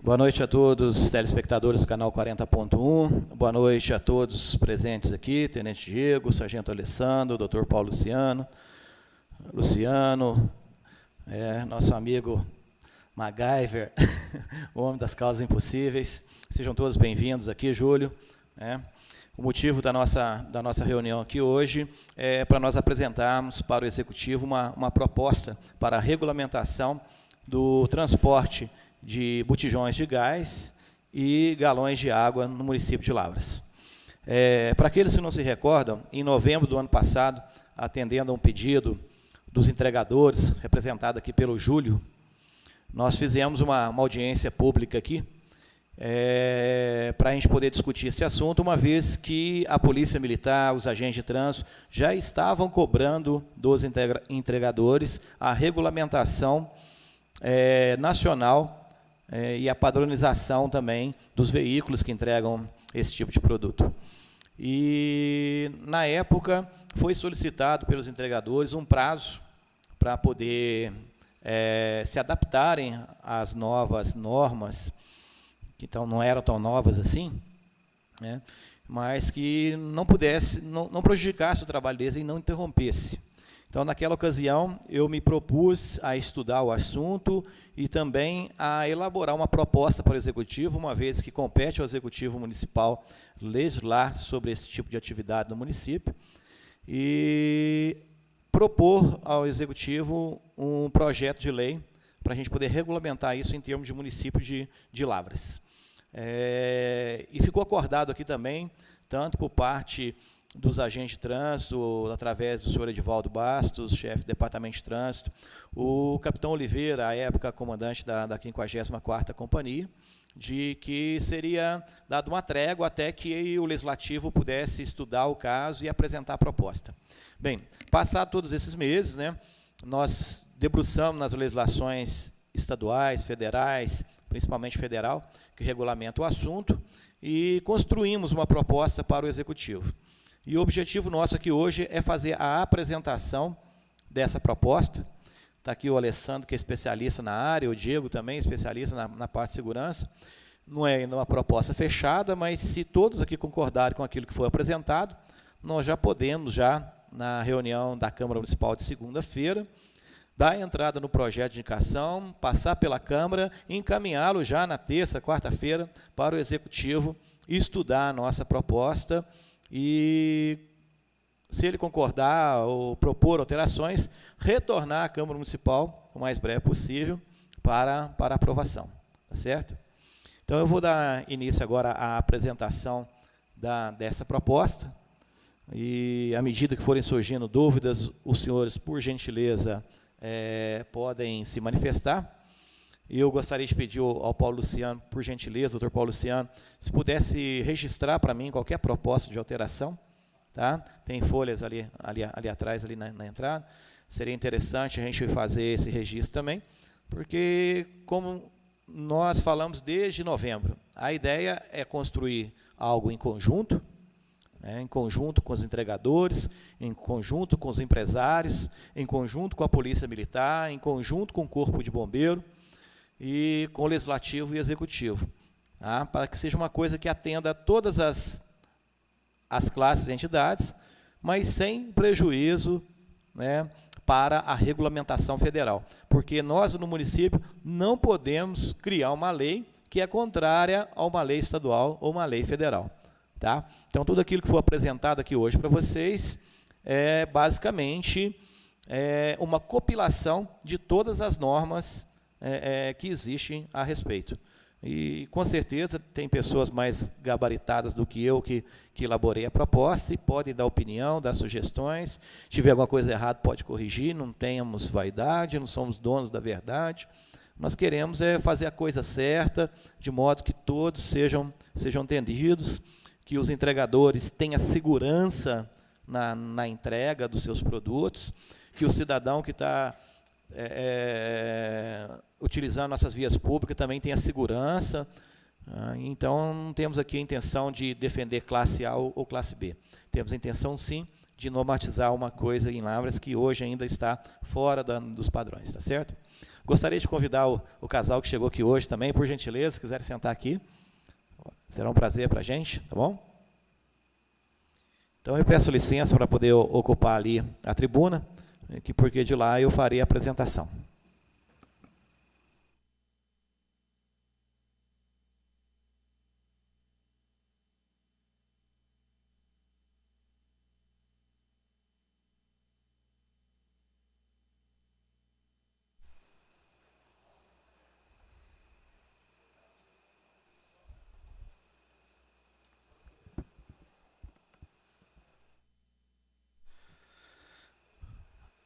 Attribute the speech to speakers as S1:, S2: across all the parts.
S1: Boa noite a todos os telespectadores do canal 40.1, boa noite a todos os presentes aqui, Tenente Diego, Sargento Alessandro, Dr. Paulo Luciano, nosso amigo MacGyver, o homem das causas impossíveis. Sejam todos bem-vindos aqui, Júlio. O motivo da nossa reunião aqui hoje é para nós apresentarmos para o Executivo uma proposta para a regulamentação do transporte de botijões de gás e galões de água no município de Lavras. Para aqueles que não se recordam, em novembro do ano passado, atendendo a um pedido dos entregadores, representado aqui pelo Júlio, nós fizemos uma audiência pública aqui, para a gente poder discutir esse assunto, uma vez que a Polícia Militar, os agentes de trânsito, já estavam cobrando dos entregadores a regulamentação nacional e a padronização também dos veículos que entregam esse tipo de produto. E, na época, foi solicitado pelos entregadores um prazo para poder se adaptarem às novas normas, que então não eram tão novas assim, né, mas que não prejudicasse o trabalho deles e não interrompesse. Então, naquela ocasião, eu me propus a estudar o assunto e também a elaborar uma proposta para o Executivo, uma vez que compete ao Executivo Municipal legislar sobre esse tipo de atividade no município, e propor ao Executivo um projeto de lei para a gente poder regulamentar isso em termos de município de Lavras. E ficou acordado aqui também, tanto por parte dos agentes de trânsito, através do senhor Edivaldo Bastos, chefe do Departamento de Trânsito, o capitão Oliveira, à época comandante da 54ª Companhia, de que seria dado uma trégua até que o Legislativo pudesse estudar o caso e apresentar a proposta. Bem, passados todos esses meses, né, nós debruçamos nas legislações estaduais, federais, principalmente federal, que regulamenta o assunto, e construímos uma proposta para o Executivo. E o objetivo nosso aqui hoje é fazer a apresentação dessa proposta. Está aqui o Alessandro, que é especialista na área, o Diego também, especialista na parte de segurança. Não é uma proposta fechada, mas se todos aqui concordarem com aquilo que foi apresentado, nós já podemos, na reunião da Câmara Municipal de segunda-feira, dar entrada no projeto de indicação, passar pela Câmara e encaminhá-lo já na terça, quarta-feira, para o Executivo estudar a nossa proposta e, se ele concordar ou propor alterações, retornar à Câmara Municipal o mais breve possível para aprovação. Tá certo? Então, eu vou dar início agora à apresentação dessa proposta, e, à medida que forem surgindo dúvidas, os senhores, por gentileza, podem se manifestar. E eu gostaria de pedir ao Paulo Luciano, por gentileza, doutor Paulo Luciano, se pudesse registrar para mim qualquer proposta de alteração, tá? Tem folhas ali atrás, ali na entrada. Seria interessante a gente fazer esse registro também, porque, como nós falamos desde novembro, a ideia é construir algo em conjunto com os entregadores, em conjunto com os empresários, em conjunto com a Polícia Militar, em conjunto com o Corpo de Bombeiro, e com o Legislativo e Executivo, tá? Para que seja uma coisa que atenda a todas as classes e entidades, mas sem prejuízo, né, para a regulamentação federal. Porque nós, no município, não podemos criar uma lei que é contrária a uma lei estadual ou uma lei federal. Tá? Então, tudo aquilo que foi apresentado aqui hoje para vocês é, basicamente, uma compilação de todas as normas que existem a respeito. E, com certeza, tem pessoas mais gabaritadas do que eu que elaborei a proposta e podem dar opinião, dar sugestões. Se tiver alguma coisa errada, pode corrigir, não tenhamos vaidade, não somos donos da verdade. Nós queremos fazer a coisa certa, de modo que todos sejam entendidos, que os entregadores tenham segurança na entrega dos seus produtos, que o cidadão que está utilizando nossas vias públicas também tenha segurança. Então, não temos aqui a intenção de defender classe A ou classe B. Temos a intenção, sim, de normatizar uma coisa em Lavras que hoje ainda está fora dos padrões, tá certo? Gostaria de convidar o casal que chegou aqui hoje também, por gentileza, se quiserem sentar aqui. Será um prazer para a gente, tá bom? Então eu peço licença para poder ocupar ali a tribuna, porque de lá eu farei a apresentação.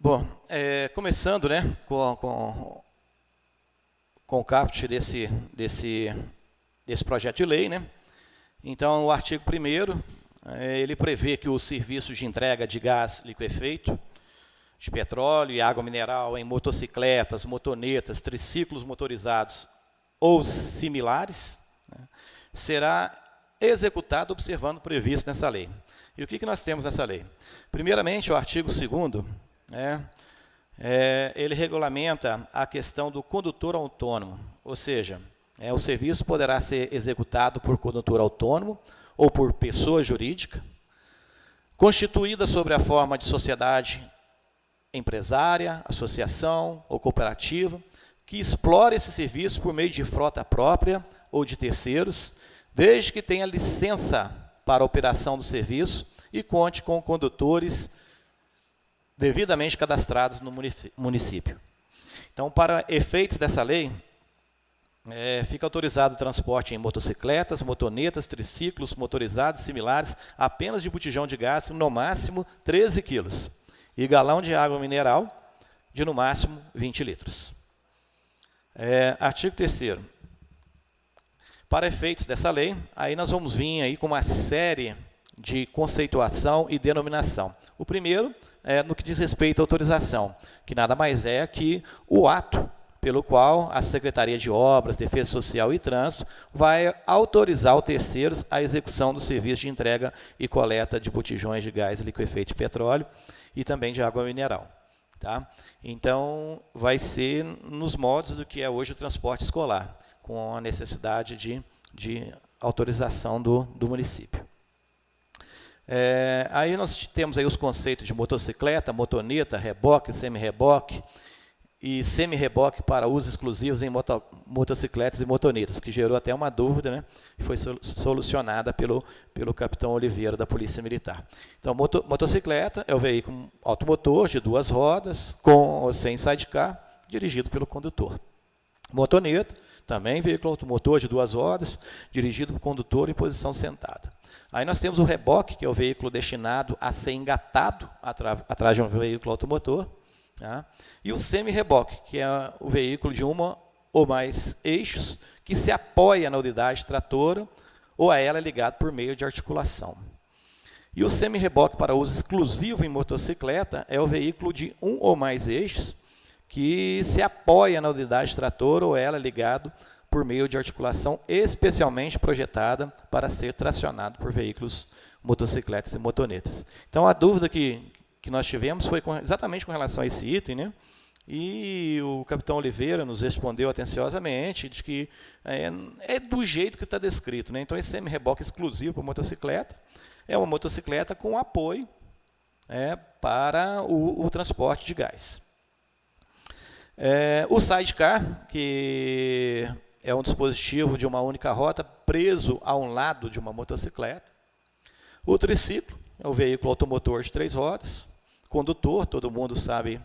S1: Bom, começando, né, com o caput desse projeto de lei, né? Então, o artigo 1º, ele prevê que os serviços de entrega de gás liquefeito, de petróleo e água mineral em motocicletas, motonetas, triciclos motorizados ou similares, né, será executado observando o previsto nessa lei. E o que nós temos nessa lei? Primeiramente, o artigo 2º, ele regulamenta a questão do condutor autônomo, ou seja, o serviço poderá ser executado por condutor autônomo ou por pessoa jurídica, constituída sobre a forma de sociedade empresária, associação ou cooperativa, que explore esse serviço por meio de frota própria ou de terceiros, desde que tenha licença para a operação do serviço e conte com condutores devidamente cadastrados no município. Então, para efeitos dessa lei, fica autorizado o transporte em motocicletas, motonetas, triciclos motorizados similares, apenas de botijão de gás, no máximo 13 quilos, e galão de água mineral, de no máximo 20 litros. Artigo 3º. Para efeitos dessa lei, aí nós vamos vir aí com uma série de conceituação e denominação. O primeiro no que diz respeito à autorização, que nada mais é que o ato pelo qual a Secretaria de Obras, Defesa Social e Trânsito vai autorizar os terceiros a execução do serviço de entrega e coleta de botijões de gás liquefeito de petróleo e também de água mineral. Tá? Então, vai ser nos moldes do que é hoje o transporte escolar, com a necessidade de autorização do município. Aí nós temos aí os conceitos de motocicleta, motoneta, reboque, semi-reboque e semi-reboque para usos exclusivos em motocicletas e motonetas, que gerou até uma dúvida, né? E foi solucionada pelo capitão Oliveira da Polícia Militar. Então, motocicleta é o veículo automotor de 2 rodas, com ou sem sidecar, dirigido pelo condutor. Motoneta, também veículo automotor de 2 rodas, dirigido por condutor em posição sentada. Aí nós temos o reboque, que é o veículo destinado a ser engatado atrás de um veículo automotor. Tá? E o semi-reboque, que é o veículo de uma ou mais eixos, que se apoia na unidade tratora ou a ela é ligado por meio de articulação. E o semi-reboque para uso exclusivo em motocicleta é o veículo de 1 ou mais eixos, que se apoia na unidade tratora ou ela é ligado por meio de articulação especialmente projetada para ser tracionado por veículos, motocicletas e motonetas. Então, a dúvida que nós tivemos foi exatamente com relação a esse item, né? E o capitão Oliveira nos respondeu atenciosamente de que é do jeito que está descrito, né? Então, esse semi-reboque exclusivo para motocicleta é uma motocicleta com apoio para o transporte de gás. O sidecar, que é um dispositivo de uma única rota preso a um lado de uma motocicleta. O triciclo é o veículo automotor de 3 rodas. Condutor, todo mundo sabe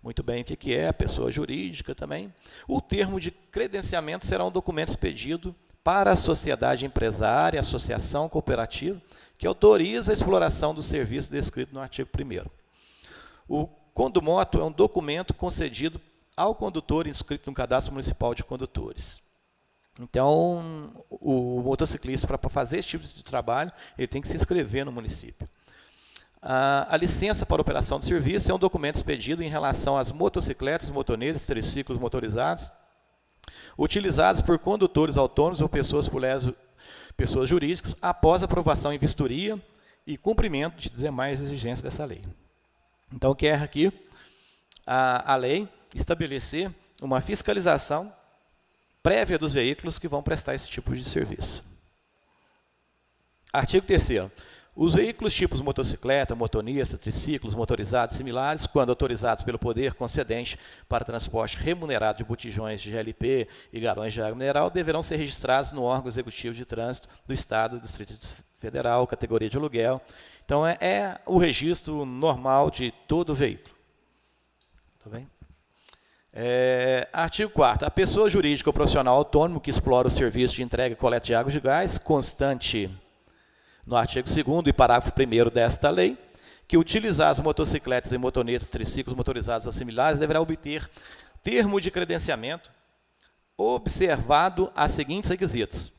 S1: muito bem o que é, a pessoa jurídica também. O termo de credenciamento será um documento expedido para a sociedade empresária, associação cooperativa, que autoriza a exploração do serviço descrito no artigo 1º. O condumoto é um documento concedido ao condutor inscrito no Cadastro Municipal de Condutores. Então, o motociclista, para fazer esse tipo de trabalho, ele tem que se inscrever no município. A licença para operação de serviço é um documento expedido em relação às motocicletas, motonetas, triciclos motorizados, utilizados por condutores autônomos ou pessoas jurídicas, após aprovação em vistoria e cumprimento de demais exigências dessa lei. Então, quer aqui a lei estabelecer uma fiscalização prévia dos veículos que vão prestar esse tipo de serviço. Artigo 3º. Os veículos tipos motocicleta, motonista, triciclos, motorizados similares, quando autorizados pelo poder concedente para transporte remunerado de botijões de GLP e galões de água mineral, deverão ser registrados no órgão executivo de trânsito do Estado, do Distrito Federal, categoria de aluguel. Então, é o registro normal de todo o veículo. Tá bem? Artigo 4º. A pessoa jurídica ou profissional autônomo que explora o serviço de entrega e coleta de água e de gás, constante no artigo 2º e parágrafo 1º desta lei, que utilizar as motocicletas e motonetas, triciclos motorizados ou similares, deverá obter termo de credenciamento observado a seguintes requisitos: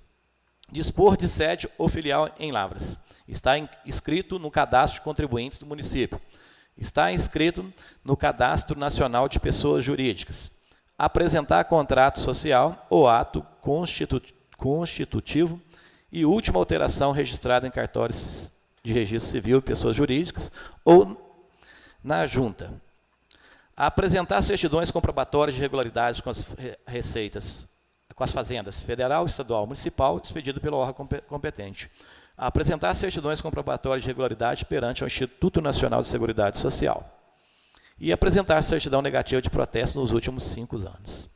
S1: dispor de sede ou filial em Lavras, está inscrito no cadastro de contribuintes do município, está inscrito no Cadastro Nacional de Pessoas Jurídicas, apresentar contrato social ou ato constitutivo e última alteração registrada em cartórios de registro civil e pessoas jurídicas ou na junta. Apresentar certidões comprobatórias de regularidade com as receitas, com as fazendas federal, estadual, municipal, expedido pelo órgão competente. Apresentar certidões comprobatórias de regularidade perante o Instituto Nacional de Seguridade Social. E apresentar certidão negativa de protesto nos últimos 5 anos.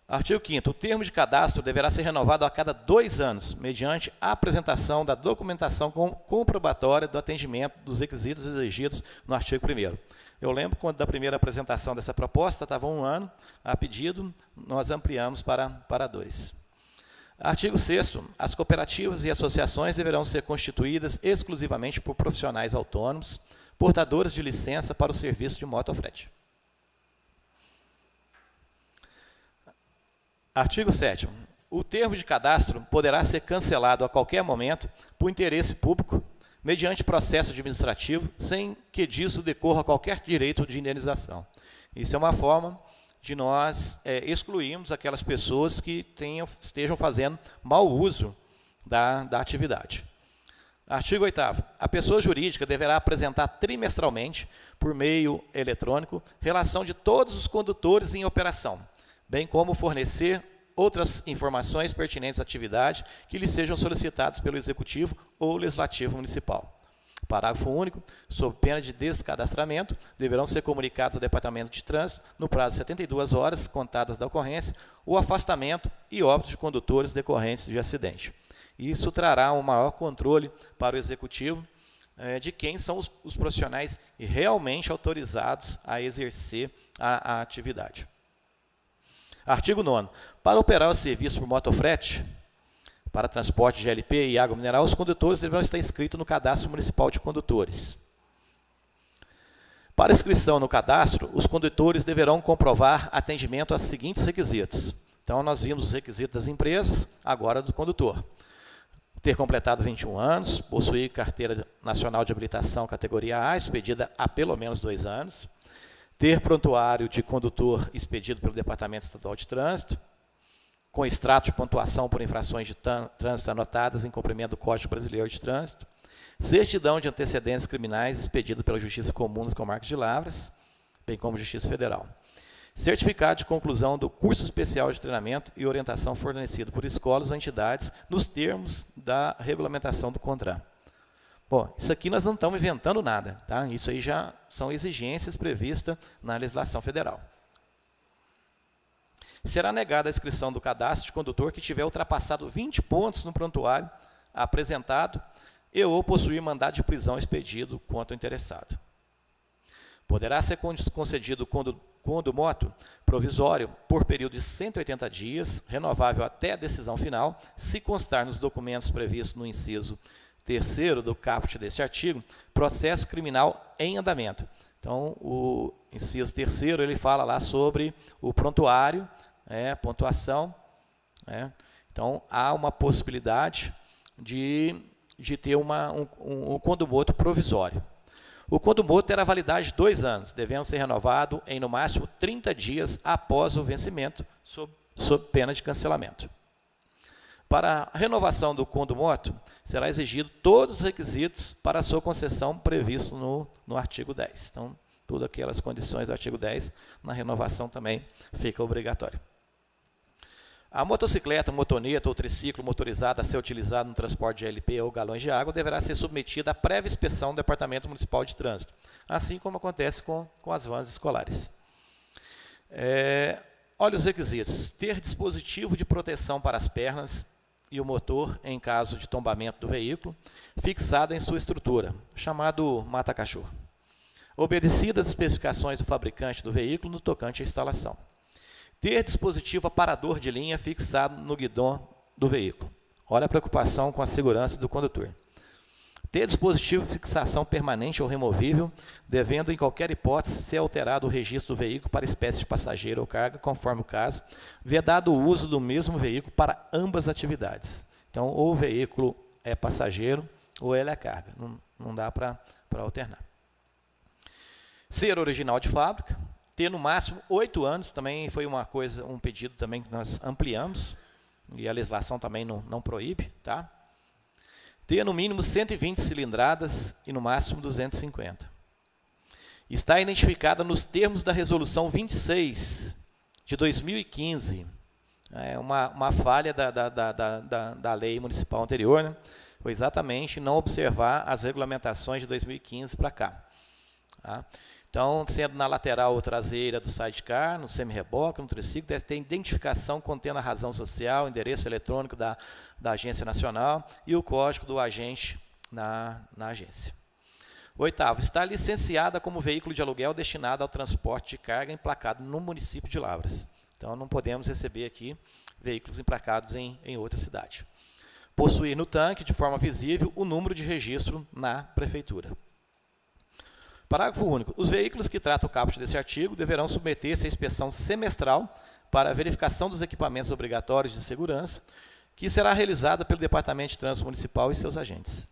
S1: Artigo 5º. O termo de cadastro deverá ser renovado a cada 2 anos, mediante a apresentação da documentação comprobatória do atendimento dos requisitos exigidos no artigo 1º. Eu lembro quando da primeira apresentação dessa proposta, estava 1 ano, a pedido, nós ampliamos para 2. Artigo 6º. As cooperativas e associações deverão ser constituídas exclusivamente por profissionais autônomos, portadores de licença para o serviço de motofrete. Artigo 7º. O termo de cadastro poderá ser cancelado a qualquer momento por interesse público, mediante processo administrativo, sem que disso decorra qualquer direito de indenização. Isso é uma forma de nós excluirmos aquelas pessoas que estejam fazendo mau uso da atividade. Artigo 8º. A pessoa jurídica deverá apresentar trimestralmente, por meio eletrônico, relação de todos os condutores em operação, bem como fornecer outras informações pertinentes à atividade que lhe sejam solicitadas pelo Executivo ou Legislativo Municipal. Parágrafo único. Sob pena de descadastramento, deverão ser comunicados ao Departamento de Trânsito, no prazo de 72 horas, contadas da ocorrência, o afastamento e óbito de condutores decorrentes de acidente. Isso trará um maior controle para o Executivo de quem são os profissionais realmente autorizados a exercer a atividade. Artigo 9º. Para operar o serviço por motofrete, para transporte de GLP e água mineral, os condutores deverão estar inscritos no Cadastro Municipal de Condutores. Para inscrição no cadastro, os condutores deverão comprovar atendimento aos seguintes requisitos. Então, nós vimos os requisitos das empresas, agora do condutor. Ter completado 21 anos, possuir carteira nacional de habilitação categoria A, expedida há pelo menos 2 anos, ter prontuário de condutor expedido pelo Departamento Estadual de Trânsito, com extrato de pontuação por infrações de trânsito anotadas em cumprimento do Código Brasileiro de Trânsito, certidão de antecedentes criminais expedido pela Justiça Comum das Comarcas de Lavras, bem como Justiça Federal. Certificado de conclusão do curso especial de treinamento e orientação fornecido por escolas ou entidades nos termos da regulamentação do CONTRAN. Bom, isso aqui nós não estamos inventando nada, tá? Isso aí já são exigências previstas na legislação federal. Será negada a inscrição do cadastro de condutor que tiver ultrapassado 20 pontos no prontuário apresentado e ou possuir mandado de prisão expedido contra o interessado. Poderá ser concedido condumoto provisório por período de 180 dias, renovável até a decisão final, se constar nos documentos previstos no inciso 3º do caput deste artigo, processo criminal em andamento. Então, o inciso 3º, ele fala lá sobre o prontuário, pontuação. Então, há uma possibilidade de ter um condumoto provisório. O condumoto terá validade de 2 anos, devendo ser renovado em, no máximo, 30 dias após o vencimento, sob pena de cancelamento. Para a renovação do condumoto, será exigido todos os requisitos para a sua concessão previstos no artigo 10. Então, todas aquelas condições do artigo 10, na renovação também fica obrigatório. A motocicleta, motoneta ou triciclo motorizado a ser utilizado no transporte de GLP ou galões de água deverá ser submetida à prévia inspeção do Departamento Municipal de Trânsito, assim como acontece com as vans escolares. Olha os requisitos. Ter dispositivo de proteção para as pernas e o motor em caso de tombamento do veículo, fixado em sua estrutura, chamado mata-cachorro. Obedecidas as especificações do fabricante do veículo no tocante à instalação. Ter dispositivo aparador de linha fixado no guidão do veículo. Olha a preocupação com a segurança do condutor. Ter dispositivo de fixação permanente ou removível, devendo, em qualquer hipótese, ser alterado o registro do veículo para espécie de passageiro ou carga, conforme o caso, vedado o uso do mesmo veículo para ambas atividades. Então, ou o veículo é passageiro ou ele é carga. Não dá para alternar. Ser original de fábrica. Ter no máximo 8 anos, também foi um pedido também que nós ampliamos, e a legislação também não proíbe, tá? Ter no mínimo 120 cilindradas e no máximo 250. Está identificada nos termos da Resolução 26 de 2015. É uma falha da lei municipal anterior, né? Foi exatamente não observar as regulamentações de 2015 para cá. Tá? Então, sendo na lateral ou traseira do sidecar, no semi-reboque, no triciclo, deve ter identificação contendo a razão social, endereço eletrônico da Agência Nacional e o código do agente na agência. 8º, está licenciada como veículo de aluguel destinado ao transporte de carga emplacado no município de Lavras. Então, não podemos receber aqui veículos emplacados em outra cidade. Possuir no tanque, de forma visível, o número de registro na prefeitura. Parágrafo único. Os veículos que tratam o caput desse artigo deverão submeter-se à inspeção semestral para a verificação dos equipamentos obrigatórios de segurança, que será realizada pelo Departamento de Trânsito Municipal e seus agentes.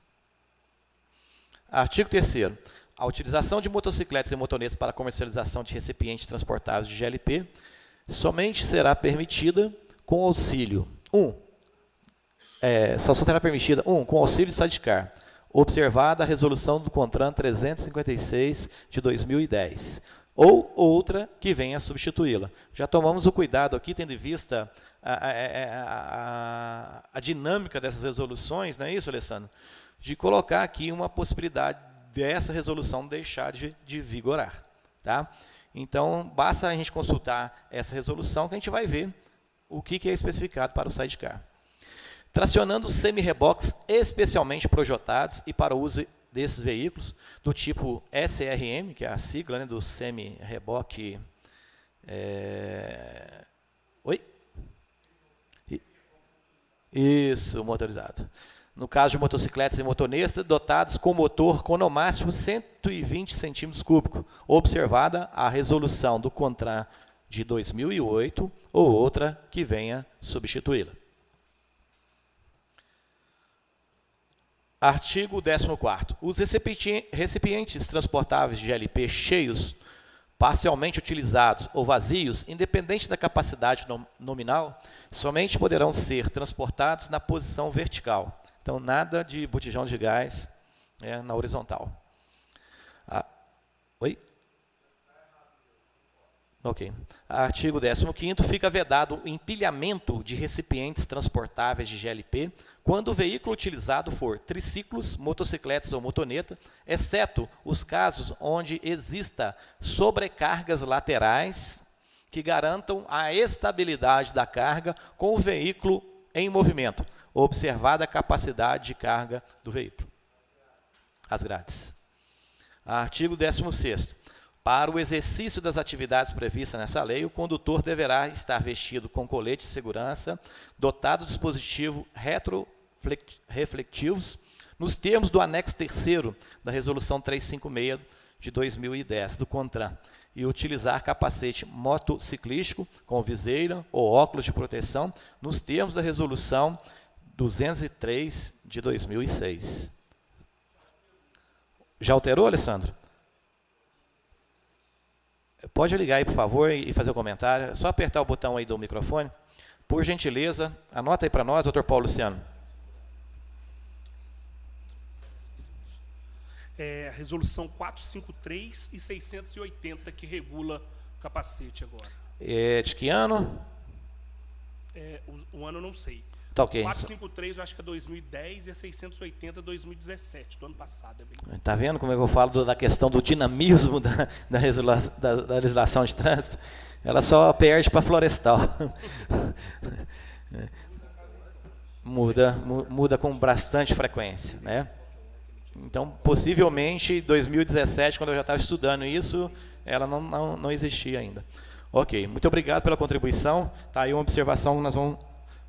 S1: Artigo 3º. A utilização de motocicletas e motonetas para comercialização de recipientes transportáveis de GLP somente será permitida com auxílio. Só será permitida, com auxílio de sidecar, observada a resolução do CONTRAN 356 de 2010, ou outra que venha a substituí-la. Já tomamos o cuidado aqui, tendo em vista a dinâmica dessas resoluções, não é isso, Alessandro? De colocar aqui uma possibilidade dessa resolução deixar de vigorar. Tá? Então, basta a gente consultar essa resolução que a gente vai ver o que é especificado para o sidecar. Tracionando semi-reboques especialmente projetados e para o uso desses veículos, do tipo SRM, que é a sigla, né, do semi-reboque... Isso, motorizado. No caso de motocicletas e motonetas, dotados com motor com no máximo 120 centímetros cúbicos, observada a resolução do CONTRAN de 2008 ou outra que venha substituí-la. Artigo 14º. Os recipientes transportáveis de GLP cheios, parcialmente utilizados ou vazios, independente da capacidade nominal, somente poderão ser transportados na posição vertical. Então, nada de botijão de gás na horizontal. Ok. Artigo 15º. Fica vedado o empilhamento de recipientes transportáveis de GLP quando o veículo utilizado for triciclos, motocicletas ou motoneta, exceto os casos onde exista sobrecargas laterais que garantam a estabilidade da carga com o veículo em movimento, observada a capacidade de carga do veículo. As grades. Artigo 16º. Para o exercício das atividades previstas nessa lei, o condutor deverá estar vestido com colete de segurança, dotado de dispositivo retroreflectivos, nos termos do anexo 3º da Resolução 356 de 2010, do CONTRAN, e utilizar capacete motociclístico com viseira ou óculos de proteção, nos termos da Resolução 203 de 2006. Já alterou, Alessandro? Pode ligar aí, por favor, e fazer o comentário. É só apertar o botão aí do microfone Por gentileza, anota aí para nós, doutor Paulo Luciano.
S2: A resolução 453 e 680 que regula o capacete agora.
S1: De que ano?
S2: O ano eu não sei.
S1: Tá ok.
S2: 453 eu acho que é 2010 e a 680 2017, do ano passado.
S1: Tá vendo como é que eu falo da questão do dinamismo da legislação de trânsito? Ela só perde para florestal. Muda com bastante frequência, né? Então, possivelmente, em 2017, quando eu já estava estudando isso, ela não existia ainda. Ok, muito obrigado pela contribuição. Tá aí uma observação que nós vamos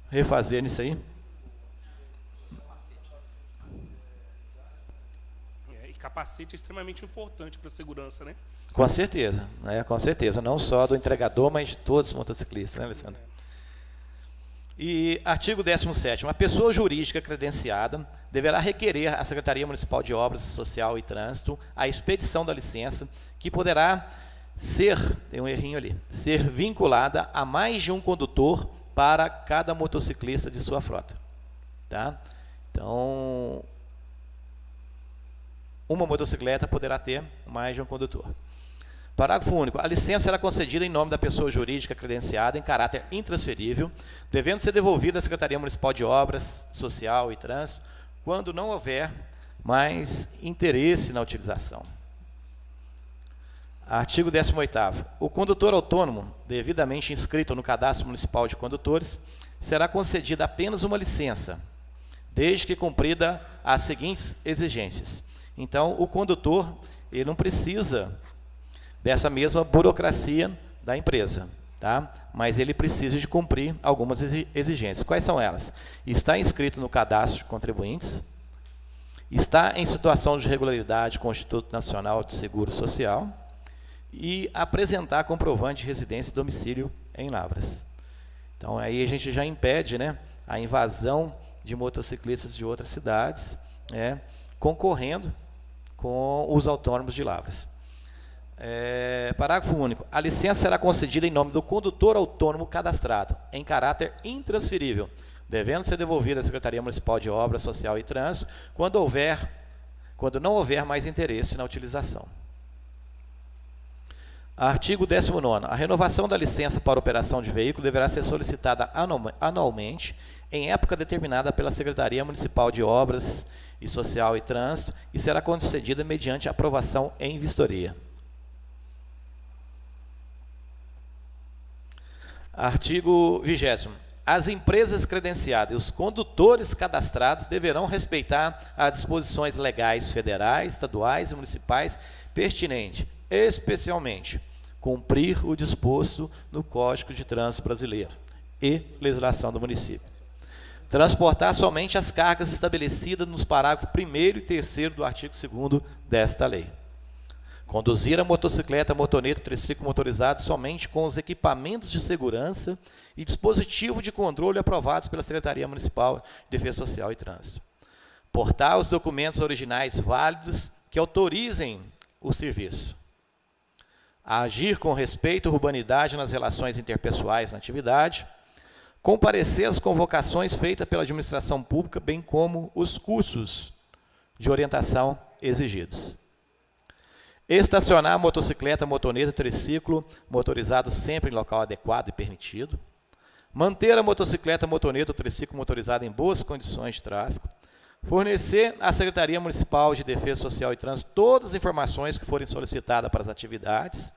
S1: refazer nisso aí.
S2: E capacete é extremamente importante para a segurança, né?
S1: Com certeza, né? Com certeza. Não só do entregador, mas de todos os motociclistas, né, Alessandro? E artigo 17º, a pessoa jurídica credenciada deverá requerer à Secretaria Municipal de Obras Social e Trânsito a expedição da licença, que poderá ser, tem um errinho ali, ser vinculada a mais de um condutor para cada motociclista de sua frota. Tá? Então, uma motocicleta poderá ter mais de um condutor. Parágrafo único. A licença será concedida em nome da pessoa jurídica credenciada em caráter intransferível, devendo ser devolvida à Secretaria Municipal de Obras, Social e Trânsito, quando não houver mais interesse na utilização. Artigo 18º. O condutor autônomo, devidamente inscrito no Cadastro Municipal de Condutores, será concedida apenas uma licença, desde que cumprida as seguintes exigências. Então, o condutor, ele não precisa dessa mesma burocracia da empresa, tá? Mas ele precisa de cumprir algumas exigências. Quais são elas? Está inscrito no cadastro de contribuintes, está em situação de regularidade com o Instituto Nacional de Seguro Social e apresentar comprovante de residência e domicílio em Lavras. Então, aí a gente já impede, né, a invasão de motociclistas de outras cidades, concorrendo com os autônomos de Lavras. Parágrafo único. A licença será concedida em nome do condutor autônomo cadastrado, em caráter intransferível, devendo ser devolvida à Secretaria Municipal de Obras, Social e Trânsito, quando não houver mais interesse na utilização. Artigo 19º. A renovação da licença para operação de veículo deverá ser solicitada anualmente, em época determinada pela Secretaria Municipal de Obras e Social e Trânsito, e será concedida mediante aprovação em vistoria. Artigo 20º. As empresas credenciadas e os condutores cadastrados deverão respeitar as disposições legais federais, estaduais e municipais pertinentes, especialmente cumprir o disposto no Código de Trânsito Brasileiro e legislação do município. Transportar somente as cargas estabelecidas nos parágrafos 1º e 3º do artigo 2º desta lei. Conduzir a motocicleta, motoneta, triciclo motorizado somente com os equipamentos de segurança e dispositivo de controle aprovados pela Secretaria Municipal de Defesa Social e Trânsito. Portar os documentos originais válidos que autorizem o serviço. Agir com respeito e urbanidade nas relações interpessoais na atividade. Comparecer às convocações feitas pela administração pública, bem como os cursos de orientação exigidos. Estacionar a motocicleta, motoneta, triciclo motorizado sempre em local adequado e permitido. Manter a motocicleta, motoneta ou triciclo motorizado em boas condições de tráfego. Fornecer à Secretaria Municipal de Defesa Social e Trânsito todas as informações que forem solicitadas para as atividades.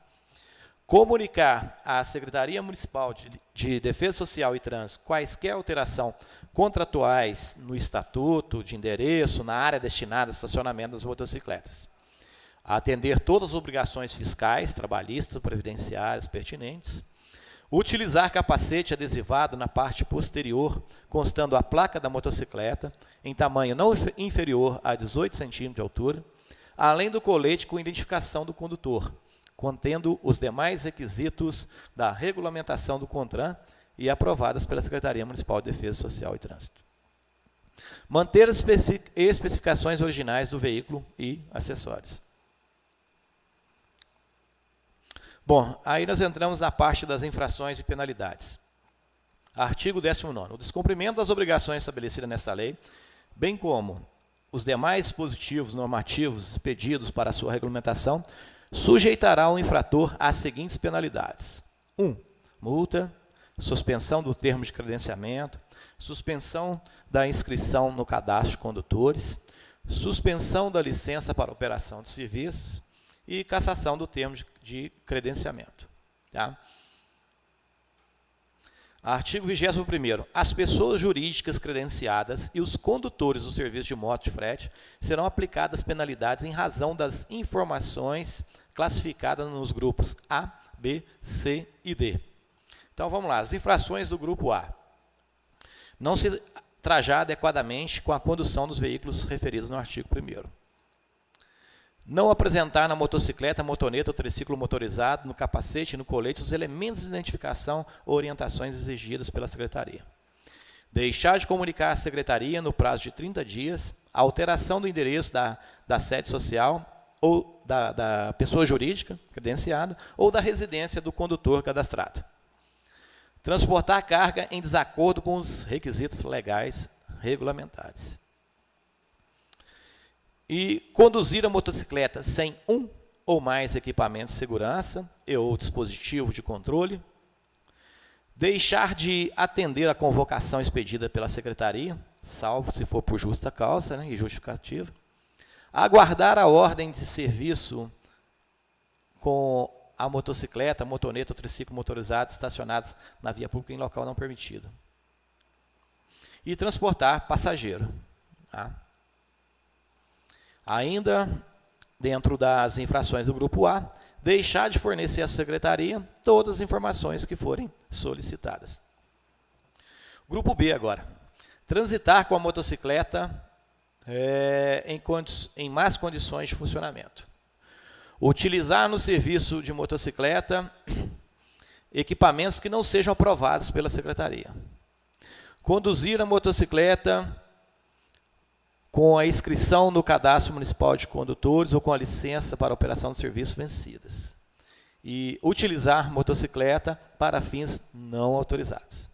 S1: Comunicar à Secretaria Municipal de Defesa Social e Trânsito quaisquer alteração contratuais no estatuto, de endereço, na área destinada ao estacionamento das motocicletas. Atender todas as obrigações fiscais, trabalhistas, previdenciárias pertinentes. Utilizar capacete adesivado na parte posterior, constando a placa da motocicleta, em tamanho não inferior a 18 centímetros de altura, além do colete com identificação do condutor, contendo os demais requisitos da regulamentação do CONTRAN e aprovadas pela Secretaria Municipal de Defesa Social e Trânsito. Manter as especificações originais do veículo e acessórios. Bom, aí nós entramos na parte das infrações e penalidades. Artigo 19º. O descumprimento das obrigações estabelecidas nesta lei, bem como os demais dispositivos normativos expedidos para a sua regulamentação, sujeitará o infrator às seguintes penalidades. 1. Multa, suspensão do termo de credenciamento, suspensão da inscrição no cadastro de condutores, suspensão da licença para operação de serviços e cassação do termo de credenciamento. Tá? Artigo 21º. As pessoas jurídicas credenciadas e os condutores do serviço de moto de frete serão aplicadas penalidades em razão das informações classificadas nos grupos A, B, C e D. Então, vamos lá. As infrações do grupo A. Não se trajar adequadamente com a condução dos veículos referidos no artigo 1º. Não apresentar na motocicleta, motoneta ou triciclo motorizado, no capacete e no colete, os elementos de identificação ou orientações exigidas pela Secretaria. Deixar de comunicar à Secretaria, no prazo de 30 dias, a alteração do endereço da sede social ou da pessoa jurídica credenciada ou da residência do condutor cadastrado. Transportar carga em desacordo com os requisitos legais regulamentares. E conduzir a motocicleta sem um ou mais equipamentos de segurança e ou dispositivo de controle. Deixar de atender a convocação expedida pela Secretaria, salvo se for por justa causa, né, e justificativa. Aguardar a ordem de serviço com a motocicleta, motoneta ou triciclo motorizado estacionados na via pública em local não permitido. E transportar passageiro. Tá? Ainda, dentro das infrações do grupo A, deixar de fornecer à Secretaria todas as informações que forem solicitadas. Grupo B agora. Transitar com a motocicleta em más condições de funcionamento. Utilizar no serviço de motocicleta equipamentos que não sejam aprovados pela Secretaria. Conduzir a motocicleta com a inscrição no Cadastro Municipal de Condutores ou com a licença para operação de serviços vencidas. E utilizar motocicleta para fins não autorizados.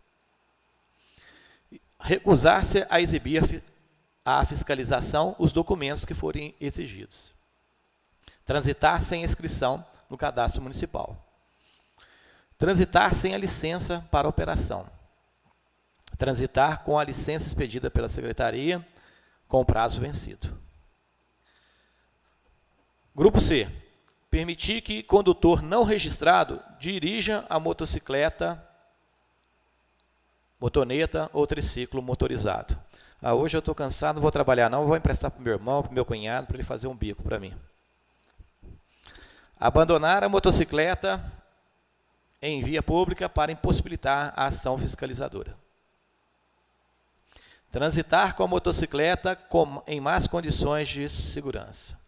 S1: Recusar-se a exibir à fiscalização os documentos que forem exigidos. Transitar sem inscrição no Cadastro Municipal. Transitar sem a licença para operação. Transitar com a licença expedida pela Secretaria com prazo vencido. Grupo C. Permitir que condutor não registrado dirija a motocicleta, motoneta ou triciclo motorizado. Hoje eu estou cansado, não vou trabalhar não, vou emprestar para o meu irmão, para o meu cunhado, para ele fazer um bico para mim. Abandonar a motocicleta em via pública para impossibilitar a ação fiscalizadora. Transitar com a motocicleta em más condições de segurança.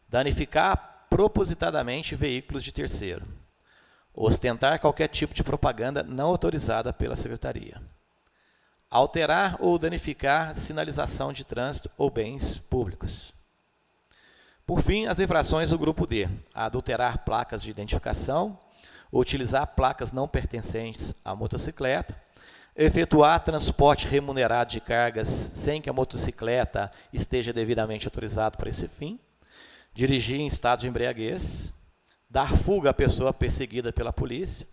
S1: Danificar propositadamente veículos de terceiro. Ostentar qualquer tipo de propaganda não autorizada pela Secretaria. Alterar ou danificar sinalização de trânsito ou bens públicos. Por fim, as infrações do grupo D. Adulterar placas de identificação, utilizar placas não pertencentes à motocicleta, efetuar transporte remunerado de cargas sem que a motocicleta esteja devidamente autorizado para esse fim, dirigir em estado de embriaguez, dar fuga à pessoa perseguida pela polícia,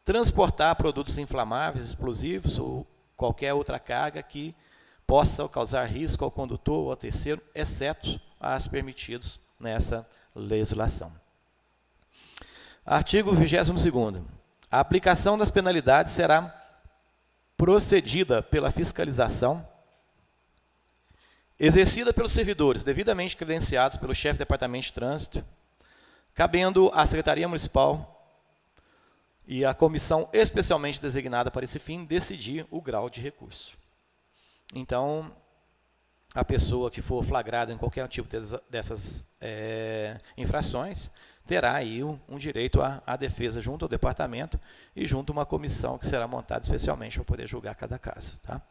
S1: transportar produtos inflamáveis, explosivos ou qualquer outra carga que possa causar risco ao condutor ou ao terceiro, exceto as permitidos nessa legislação. Artigo 22º. A aplicação das penalidades será procedida pela fiscalização exercida pelos servidores devidamente credenciados pelo chefe do Departamento de Trânsito, cabendo à Secretaria Municipal e à comissão especialmente designada para esse fim decidir o grau de recurso. Então, a pessoa que for flagrada em qualquer tipo dessas infrações terá aí um direito à defesa junto ao departamento e junto a uma comissão que será montada especialmente para poder julgar cada caso. Tá?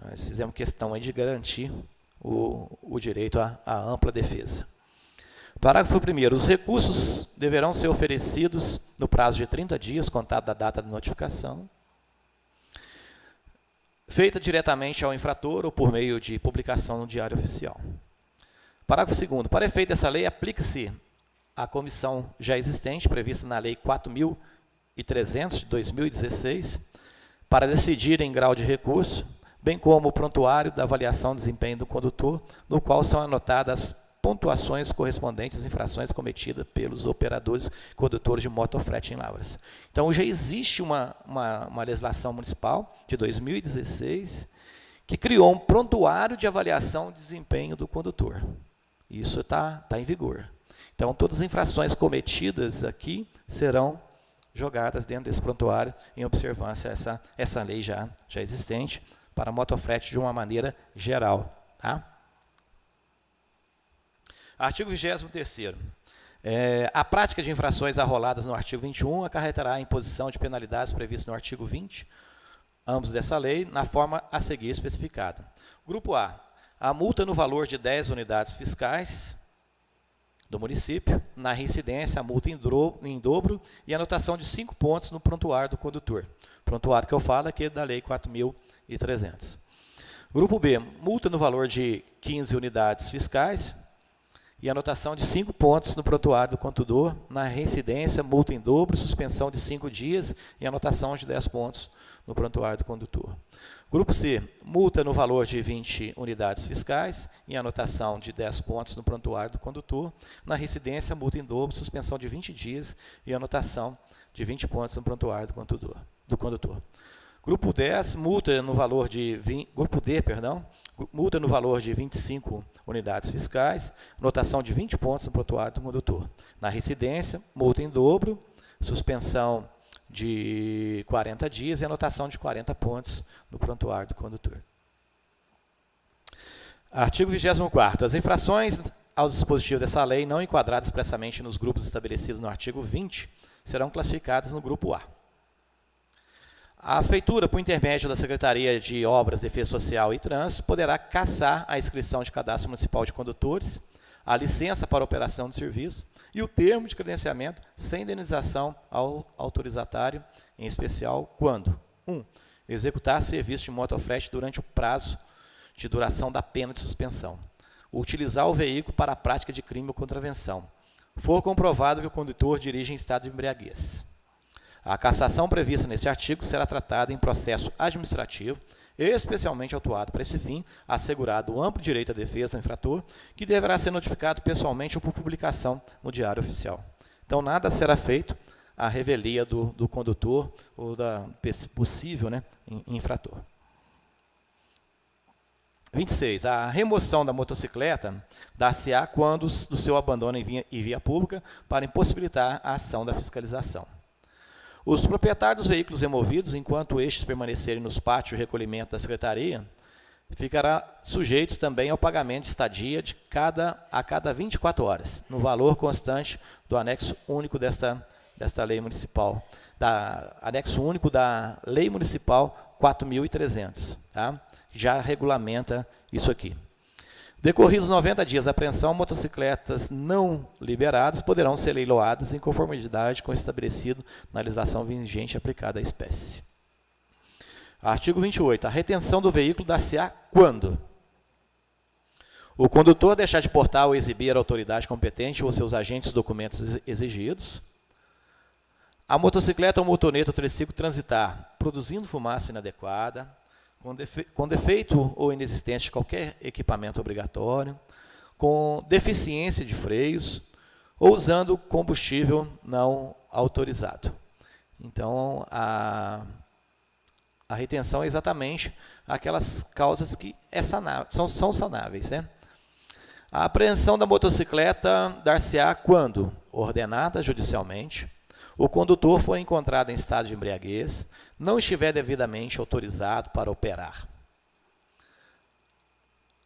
S1: Nós fizemos questão aí de garantir o direito à ampla defesa. Parágrafo 1º. Os recursos deverão ser oferecidos no prazo de 30 dias, contado da data de notificação. feita diretamente ao infrator ou por meio de publicação no Diário Oficial. Parágrafo 2º. Para efeito dessa lei, aplica-se a comissão já existente, prevista na Lei 4.300, de 2016, para decidir em grau de recurso, bem como o prontuário da avaliação de desempenho do condutor, no qual são anotadas pontuações correspondentes às infrações cometidas pelos operadores condutores de motofrete em Lavras. Então, já existe uma legislação municipal de 2016 que criou um prontuário de avaliação de desempenho do condutor. Isso está em vigor. Então, todas as infrações cometidas aqui serão jogadas dentro desse prontuário em observância a essa lei já existente para motofrete de uma maneira geral. Tá? Artigo 23º. A prática de infrações arroladas no artigo 21 acarretará a imposição de penalidades previstas no artigo 20, ambos dessa lei, na forma a seguir especificada. Grupo A. A multa no valor de 10 unidades fiscais do município, na reincidência, a multa em dobro e anotação de 5 pontos no prontuário do condutor. Prontuário que eu falo aqui é da Lei 4.300. Grupo B. Multa no valor de 15 unidades fiscais, e anotação de 5 pontos no prontuário do condutor, na reincidência, multa em dobro, suspensão de 5 dias e anotação de 10 pontos no prontuário do condutor. Grupo C, multa no valor de 20 unidades fiscais e anotação de 10 pontos no prontuário do condutor, na reincidência, multa em dobro, suspensão de 20 dias e anotação de 20 pontos no prontuário do condutor. Grupo 10, multa no valor de Grupo D, multa no valor de 25 unidades fiscais, anotação de 20 pontos no prontuário do condutor. Na reincidência, multa em dobro, suspensão de 40 dias e anotação de 40 pontos no prontuário do condutor. Artigo 24º. As infrações aos dispositivos dessa lei não enquadradas expressamente nos grupos estabelecidos no artigo 20 serão classificadas no grupo A. A Feitura, por intermédio da Secretaria de Obras, Defesa Social e Trânsito, poderá cassar a inscrição de cadastro municipal de condutores, a licença para operação de serviço e o termo de credenciamento sem indenização ao autorizatário, em especial quando 1. Executar serviço de motofrete durante o prazo de duração da pena de suspensão. Utilizar o veículo para a prática de crime ou contravenção. For comprovado que o condutor dirige em estado de embriaguez. A cassação prevista neste artigo será tratada em processo administrativo, especialmente autuado para esse fim, assegurado o amplo direito à defesa do infrator, que deverá ser notificado pessoalmente ou por publicação no Diário Oficial. Então, nada será feito à revelia do condutor ou da possível infrator. 26. A remoção da motocicleta dar-se-á quando do seu abandono em via pública para impossibilitar a ação da fiscalização. Os proprietários dos veículos removidos, enquanto estes permanecerem nos pátios de recolhimento da Secretaria, ficará sujeitos também ao pagamento de estadia a cada 24 horas, no valor constante do anexo único desta lei municipal, anexo único da Lei Municipal 4.300, tá? Já regulamenta isso aqui. Decorridos 90 dias da apreensão, motocicletas não liberadas poderão ser leiloadas em conformidade com o estabelecido na legislação vigente aplicada à espécie. Artigo 28. A retenção do veículo dar-se-á quando o condutor deixar de portar ou exibir à autoridade competente ou seus agentes os documentos exigidos, a motocicleta ou motoneta ou triciclo transitar produzindo fumaça inadequada, com defeito ou inexistência de qualquer equipamento obrigatório, com deficiência de freios ou usando combustível não autorizado. Então, a retenção é exatamente aquelas causas que são sanáveis, né? A apreensão da motocicleta dar-se-á quando, ordenada judicialmente, o condutor for encontrado em estado de embriaguez, não estiver devidamente autorizado para operar.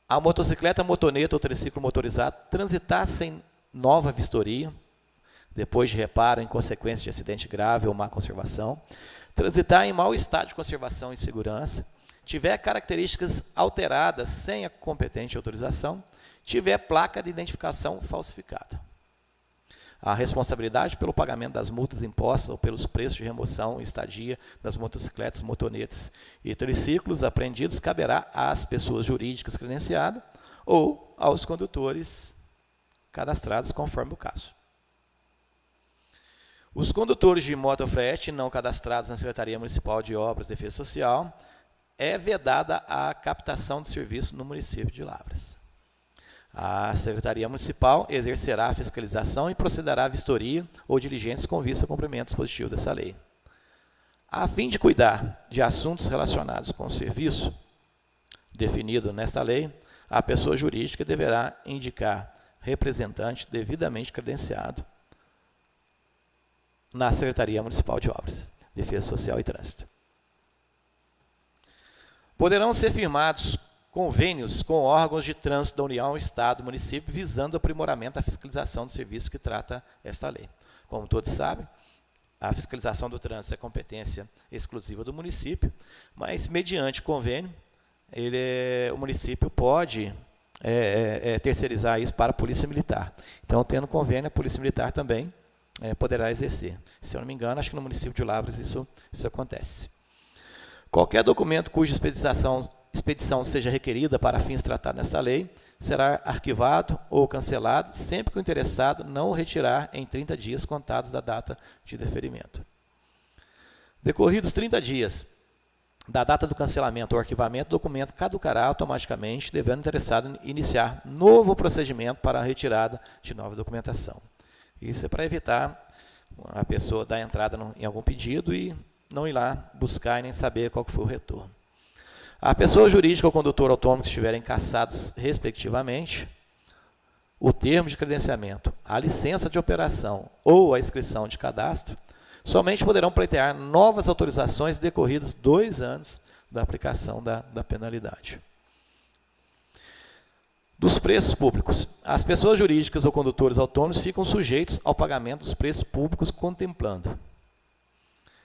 S1: A motocicleta, motoneta ou triciclo motorizado transitar sem nova vistoria, depois de reparo em consequência de acidente grave ou má conservação, transitar em mau estado de conservação e segurança, tiver características alteradas sem a competente autorização, tiver placa de identificação falsificada. A responsabilidade pelo pagamento das multas impostas ou pelos preços de remoção e estadia das motocicletas, motonetas e triciclos apreendidos caberá às pessoas jurídicas credenciadas ou aos condutores cadastrados, conforme o caso. Os condutores de motofrete não cadastrados na Secretaria Municipal de Obras e Defesa Social é vedada a captação de serviço no município de Lavras. A Secretaria Municipal exercerá a fiscalização e procederá à vistoria ou diligências com vista ao cumprimento dispositivo dessa lei. A fim de cuidar de assuntos relacionados com o serviço definido nesta lei, a pessoa jurídica deverá indicar representante devidamente credenciado na Secretaria Municipal de Obras, Defesa Social e Trânsito. Poderão ser firmados convênios com órgãos de trânsito da União, Estado, Município, visando o aprimoramento da fiscalização do serviço que trata esta lei. Como todos sabem, a fiscalização do trânsito é competência exclusiva do município, mas, mediante convênio, o município pode terceirizar isso para a Polícia Militar. Então, tendo convênio, a Polícia Militar também poderá exercer. Se eu não me engano, acho que no município de Lavras isso acontece. Qualquer documento cuja expedição seja requerida para fins tratados nesta lei será arquivado ou cancelado sempre que o interessado não o retirar em 30 dias contados da data de deferimento. Decorridos 30 dias da data do cancelamento ou arquivamento, o documento caducará automaticamente, devendo o interessado iniciar novo procedimento para a retirada de nova documentação. Isso é para evitar a pessoa dar entrada em algum pedido e não ir lá buscar e nem saber qual que foi o retorno. A pessoa jurídica ou condutor autônomo que estiverem cassados, respectivamente, o termo de credenciamento, a licença de operação ou a inscrição de cadastro, somente poderão pleitear novas autorizações decorridos 2 anos da aplicação da penalidade. Dos preços públicos. As pessoas jurídicas ou condutores autônomos ficam sujeitos ao pagamento dos preços públicos contemplando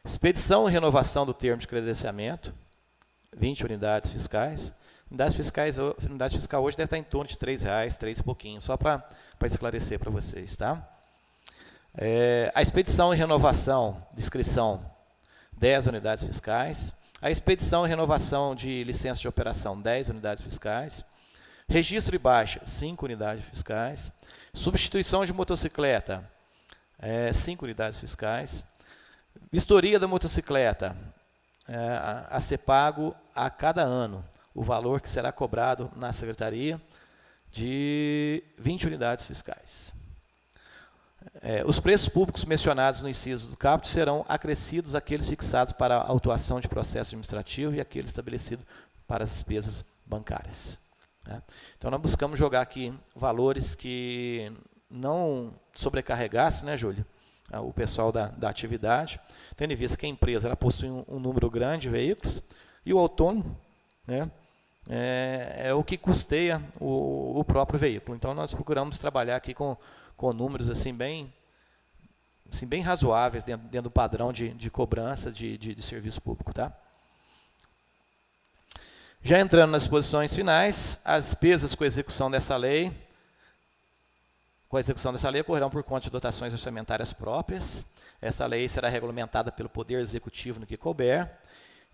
S1: expedição e renovação do termo de credenciamento, 20 unidades fiscais. Unidade fiscal hoje deve estar em torno de R$ 3,00, 3 e pouquinho, só para esclarecer para vocês, tá? A expedição e renovação de inscrição, 10 unidades fiscais. A expedição e renovação de licença de operação, 10 unidades fiscais. Registro e baixa, 5 unidades fiscais. Substituição de motocicleta, 5 unidades fiscais. Vistoria da motocicleta, a ser pago a cada ano, o valor que será cobrado na secretaria de 20 unidades fiscais. Os preços públicos mencionados no inciso do caput serão acrescidos àqueles fixados para a autuação de processo administrativo e aqueles estabelecidos para as despesas bancárias. Então, nós buscamos jogar aqui valores que não sobrecarregassem, né, Júlio, o pessoal da atividade, tendo em vista que a empresa ela possui um número grande de veículos, e o autônomo, né, é o que custeia o próprio veículo. Então, nós procuramos trabalhar aqui com números assim, bem razoáveis dentro do padrão de cobrança de serviço público. Tá? Já entrando nas disposições finais, as despesas com a execução dessa lei ocorrerão por conta de dotações orçamentárias próprias. Essa lei será regulamentada pelo Poder Executivo no que couber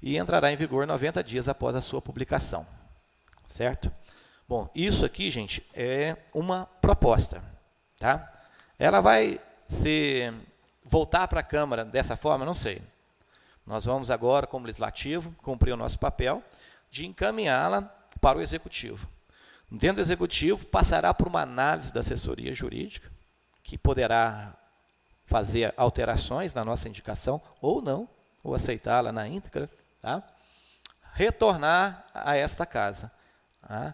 S1: e entrará em vigor 90 dias após a sua publicação. Certo? Bom, isso aqui, gente, é uma proposta. Tá? Ela vai voltar para a Câmara dessa forma? Não sei. Nós vamos agora, como Legislativo, cumprir o nosso papel de encaminhá-la para o Executivo. Dentro do Executivo, passará por uma análise da assessoria jurídica, que poderá fazer alterações na nossa indicação, ou não, ou aceitá-la na íntegra, tá? Retornar a esta casa. Tá?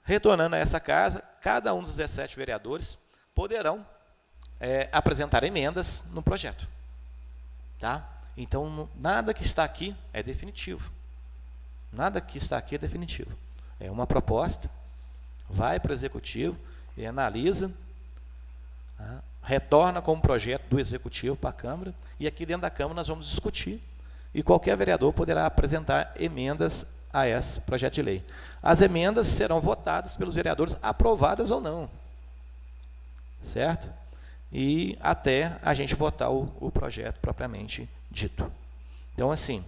S1: Retornando a essa casa, cada um dos 17 vereadores poderão apresentar emendas no projeto. Tá? Então, nada que está aqui é definitivo. Nada que está aqui é definitivo. É uma proposta, vai para o Executivo e analisa, tá? Retorna como projeto do Executivo para a Câmara, e aqui dentro da Câmara nós vamos discutir, e qualquer vereador poderá apresentar emendas a esse projeto de lei. As emendas serão votadas pelos vereadores, aprovadas ou não. Certo? e até a gente votar o projeto propriamente dito. Então, assim,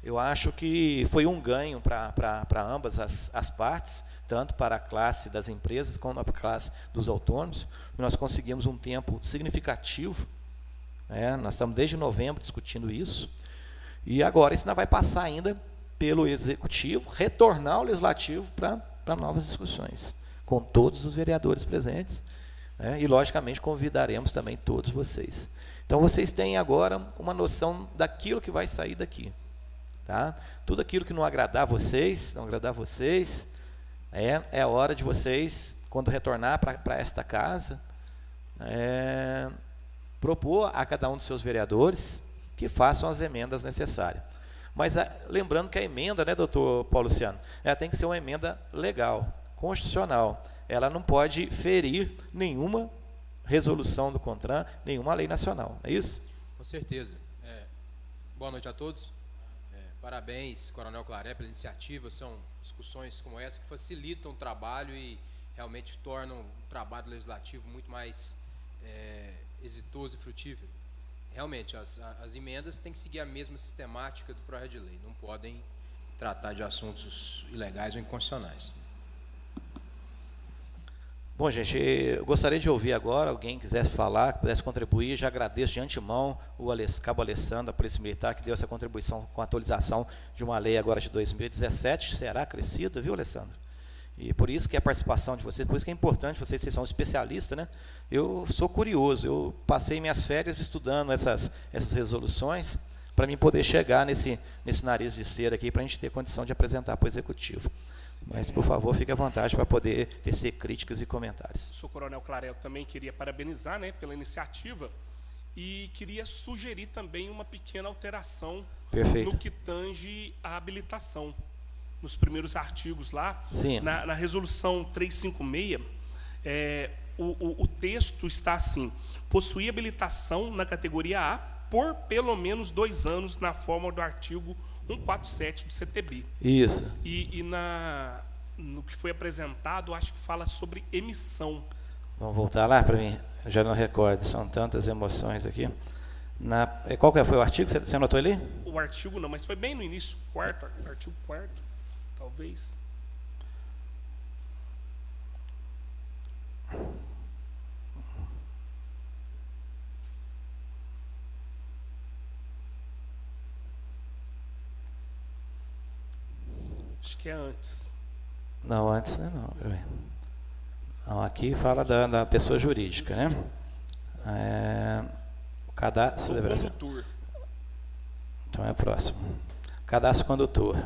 S1: eu acho que foi um ganho para ambas as partes, tanto para a classe das empresas como para a classe dos autônomos. Nós conseguimos um tempo significativo, nós estamos desde novembro discutindo isso, e agora isso ainda vai passar ainda pelo Executivo, retornar ao Legislativo para novas discussões, com todos os vereadores presentes, e, logicamente, convidaremos também todos vocês. Então, vocês têm agora uma noção daquilo que vai sair daqui. Tá? Tudo aquilo que não agradar vocês, é hora de vocês, quando retornar para esta casa, propor a cada um dos seus vereadores que façam as emendas necessárias. Mas lembrando que a emenda, né, doutor Paulo Luciano, ela tem que ser uma emenda legal, constitucional. Ela não pode ferir nenhuma resolução do CONTRAN, nenhuma lei nacional. É isso?
S3: Com certeza. Boa noite a todos. Parabéns, Coronel Claré, pela iniciativa. São discussões como essa que facilitam o trabalho e realmente tornam o trabalho legislativo muito mais exitoso e frutífero. Realmente, as emendas têm que seguir a mesma sistemática do projeto de lei. Não podem tratar de assuntos ilegais ou inconstitucionais.
S1: Bom, gente, eu gostaria de ouvir agora, alguém quisesse falar, que pudesse contribuir. Já agradeço de antemão o Cabo Alessandro, da Polícia Militar, que deu essa contribuição com a atualização de uma lei agora de 2017, será acrescida, viu, Alessandro? E por isso que a participação de vocês, por isso que é importante, vocês são especialistas, né? Eu sou curioso, eu passei minhas férias estudando essas resoluções, para mim poder chegar nesse nariz de cera aqui, para a gente ter condição de apresentar para o Executivo. Mas, por favor, fique à vontade para poder tecer críticas e comentários.
S2: Sou Coronel Claré, eu também queria parabenizar, né, pela iniciativa e queria sugerir também uma pequena alteração.
S1: Perfeito.
S2: No que tange a habilitação. Nos primeiros artigos lá,
S1: sim,
S2: na resolução 356, o texto está assim: possuir habilitação na categoria A por pelo menos 2 anos na forma do artigo 147 do CTB.
S1: Isso.
S2: E no que foi apresentado, acho que fala sobre emissão.
S1: Vamos voltar lá para mim? Eu já não recordo, são tantas emoções aqui. Qual que foi o artigo? Você anotou ali?
S2: O artigo não, mas foi bem no início, artigo 4º, talvez. Acho que é antes.
S1: Não, antes não. Não, aqui fala da pessoa jurídica, né? O cadastro...
S2: condutor.
S1: Então é próximo. Cadastro condutor.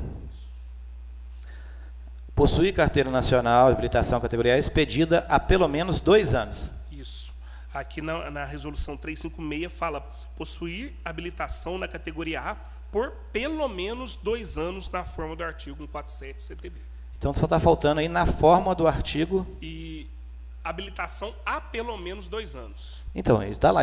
S1: Possuir carteira nacional de habilitação categoria A expedida há pelo menos 2 anos.
S2: Isso. Aqui na resolução 356 fala possuir habilitação na categoria A por pelo menos 2 anos na forma do artigo 147 do CTB.
S1: Então só está faltando aí na forma do artigo.
S2: E habilitação há pelo menos 2 anos.
S1: Então, está lá,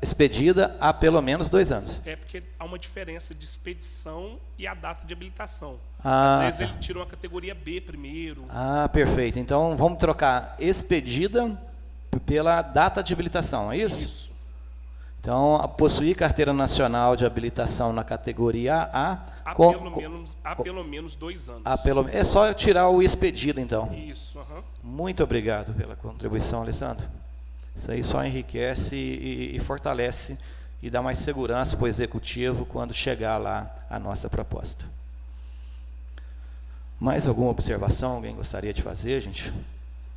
S1: expedida há pelo menos 2 anos.
S2: É porque há uma diferença de expedição e a data de habilitação.
S1: Às
S2: vezes ele tirou a categoria B primeiro.
S1: Perfeito. Então vamos trocar expedida pela data de habilitação, é isso?
S2: Isso.
S1: Então, possuir carteira nacional de habilitação na categoria A...
S2: Há pelo menos 2 anos.
S1: É só tirar o expedido, então.
S2: Isso.
S1: Muito obrigado pela contribuição, Alessandro. Isso aí só enriquece e fortalece e dá mais segurança para o Executivo quando chegar lá a nossa proposta. Mais alguma observação alguém gostaria de fazer, gente?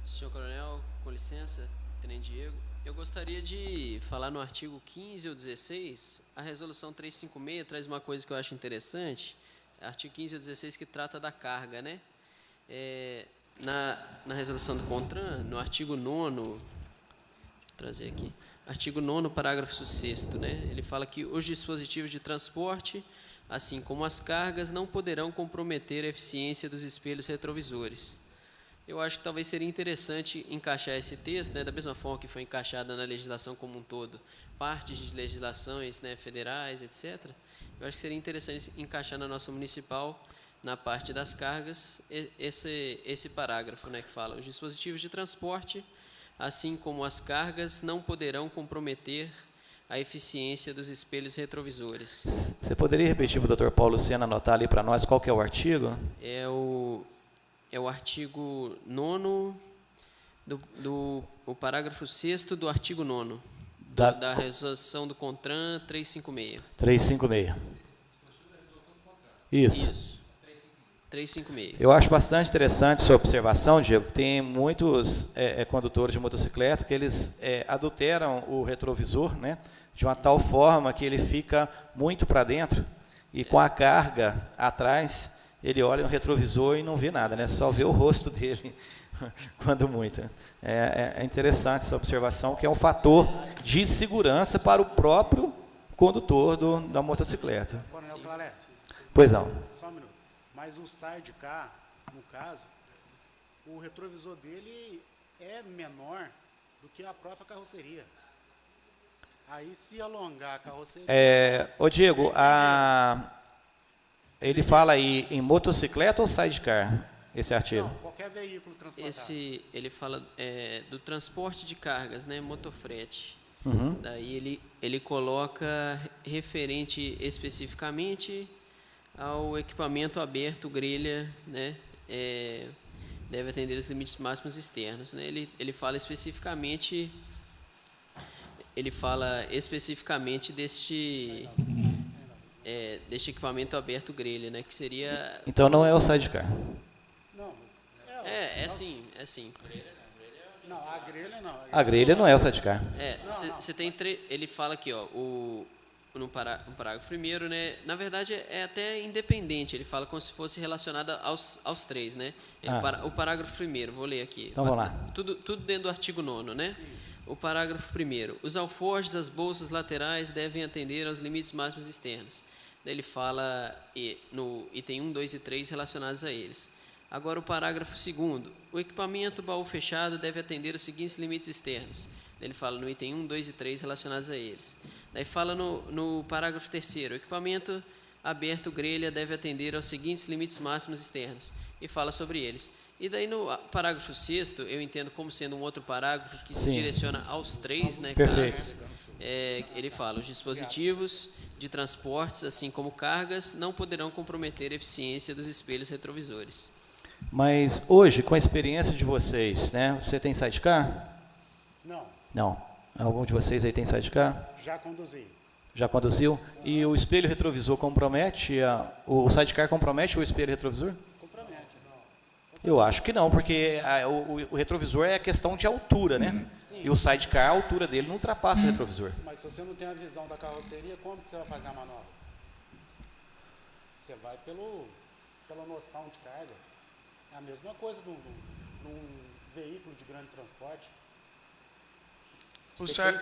S4: Senhor Coronel, com licença, Tenente Diego. Eu gostaria de falar no artigo 15 ou 16, a resolução 356 traz uma coisa que eu acho interessante, artigo 15 ou 16 que trata da carga, né? Na resolução do CONTRAN, no artigo 9º, vou trazer aqui, artigo 9º, parágrafo 6º, né? Ele fala que os dispositivos de transporte, assim como as cargas, não poderão comprometer a eficiência dos espelhos retrovisores. Eu acho que talvez seria interessante encaixar esse texto, né, da mesma forma que foi encaixada na legislação como um todo, partes de legislações, né, federais, etc. Eu acho que seria interessante encaixar na nossa municipal, na parte das cargas, esse parágrafo, né, que fala: os dispositivos de transporte, assim como as cargas, não poderão comprometer a eficiência dos espelhos retrovisores.
S1: Você poderia repetir para o Dr. Paulo Lucena anotar ali para nós qual que é o artigo?
S4: É o artigo 9º, o parágrafo 6º do artigo 9º, da resolução do CONTRAN 356.
S1: 356. Isso.
S4: 356.
S1: Eu acho bastante interessante sua observação, Diego, que tem muitos condutores de motocicleta que eles adulteram o retrovisor, né, de uma tal forma que ele fica muito para dentro e com a carga atrás, ele olha no retrovisor e não vê nada, né, só vê o rosto dele, quando muito. É interessante essa observação, que é um fator de segurança para o próprio condutor da motocicleta.
S5: Coronel Claré,
S1: Pois não.
S5: só um minuto. Mas o sidecar, no caso, o retrovisor dele é menor do que a própria carroceria. Aí, se alongar a carroceria...
S1: Ô Diego, ele fala aí em motocicleta ou sidecar, esse artigo?
S5: Não, qualquer veículo transportado.
S4: Ele fala do transporte de cargas, né, motofrete.
S1: Uhum.
S4: Daí ele coloca referente especificamente ao equipamento aberto, grelha, né, deve atender os limites máximos externos, né. Ele fala especificamente deste equipamento aberto, grelha, né, que seria...
S1: Então não é o sidecar.
S5: Não, mas...
S4: sim.
S5: Não, a grelha não.
S1: A grelha não é o sidecar.
S4: Você tem ele fala aqui, ó, no parágrafo primeiro, né? Na verdade é até independente. Ele fala como se fosse relacionado aos três, né? O parágrafo primeiro, vou ler aqui.
S1: Então vamos lá.
S4: Tudo dentro do artigo 9º, né? Sim. O parágrafo primeiro. Os alforjes, as bolsas laterais devem atender aos limites máximos externos. Daí ele fala no item 1, 2 e 3 relacionados a eles. Agora o parágrafo 2º. O equipamento baú fechado deve atender os seguintes limites externos. Ele fala no item 1, 2 e 3 relacionados a eles. Daí fala no parágrafo 3º. O equipamento aberto, grelha, deve atender aos seguintes limites máximos externos. E fala sobre eles. E daí no parágrafo 6º, eu entendo como sendo um outro parágrafo que se direciona aos três, né?
S1: Perfeito.
S4: Ele fala, os dispositivos de transportes, assim como cargas, não poderão comprometer a eficiência dos espelhos retrovisores.
S1: Mas hoje, com a experiência de vocês, né? Você tem sidecar?
S5: Não,
S1: Não. Algum de vocês aí tem sidecar?
S5: já conduzi.
S1: Já conduziu? E o espelho retrovisor compromete, o sidecar compromete o espelho retrovisor?
S5: Compromete.
S1: Eu acho que não, porque o retrovisor é questão de altura, né?
S5: Sim.
S1: E o sidecar, a altura dele não ultrapassa o retrovisor.
S5: Mas se você não tem a visão da carroceria, como que você vai fazer a manobra? Você vai pela noção de carga. É a mesma coisa num veículo de grande transporte.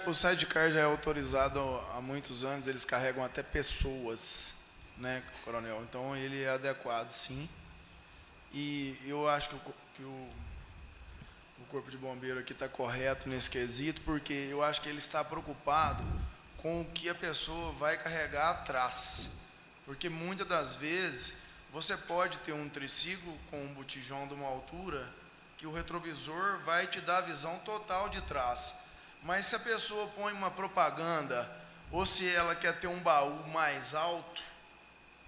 S6: O sidecar já é autorizado há muitos anos, eles carregam até pessoas, né, coronel? Então ele é adequado, sim. E eu acho que o Corpo de Bombeiro aqui está correto nesse quesito, porque eu acho que ele está preocupado com o que a pessoa vai carregar atrás. Porque muitas das vezes você pode ter um triciclo com um botijão de uma altura que o retrovisor vai te dar a visão total de trás. Mas se a pessoa põe uma propaganda, ou se ela quer ter um baú mais alto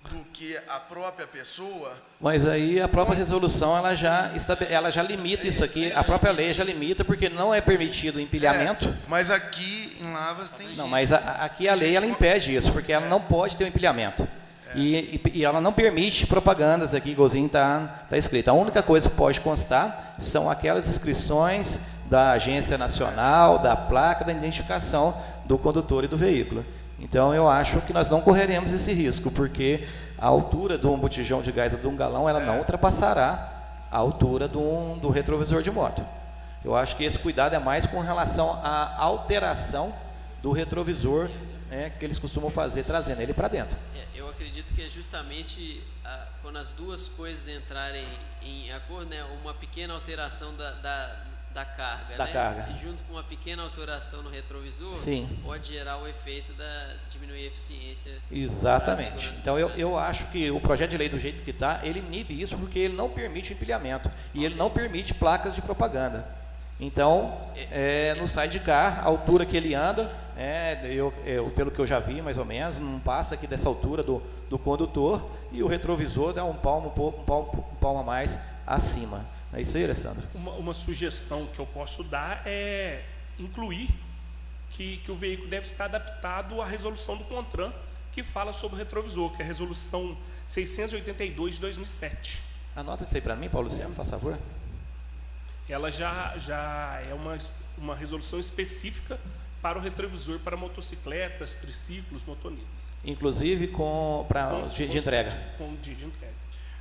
S6: do que a própria pessoa...
S1: Mas aí a própria resolução, ela já limita isso aqui, a própria lei já limita, porque não é permitido empilhamento.
S6: Mas aqui em Lavras tem gente...
S1: Não, mas aqui a lei ela impede isso, porque ela não pode ter um empilhamento. E ela não permite propagandas aqui, igualzinho está escrito. A única coisa que pode constar são aquelas inscrições da Agência Nacional, da placa, da identificação do condutor e do veículo. Então, eu acho que nós não correremos esse risco, porque a altura de um botijão de gás ou de um galão, ela não ultrapassará a altura do retrovisor de moto. Eu acho que esse cuidado é mais com relação à alteração do retrovisor, né, que eles costumam fazer, trazendo ele para dentro.
S4: Eu acredito que é justamente quando as duas coisas entrarem em acordo, né, uma pequena alteração da carga,
S1: da carga.
S4: E junto com uma pequena alteração no retrovisor,
S1: sim,
S4: pode gerar o efeito da diminuir a eficiência.
S1: Exatamente. Então eu acho que o projeto de lei do jeito que está, ele inibe isso porque ele não permite empilhamento e ele não permite placas de propaganda. Então, no sidecar, a altura que ele anda, pelo que eu já vi, mais ou menos, não passa aqui dessa altura do condutor, e o retrovisor dá um palmo a mais acima. É isso aí, Alessandro?
S2: Uma sugestão que eu posso dar é incluir que o veículo deve estar adaptado à resolução do CONTRAN, que fala sobre o retrovisor, que é a resolução 682 de 2007.
S1: Anota isso aí para mim, Paulo Luciano, por favor.
S2: Ela já é uma resolução específica para o retrovisor para motocicletas, triciclos, motonetas.
S1: Inclusive para o dia de entrega.
S2: Com o dia de entrega.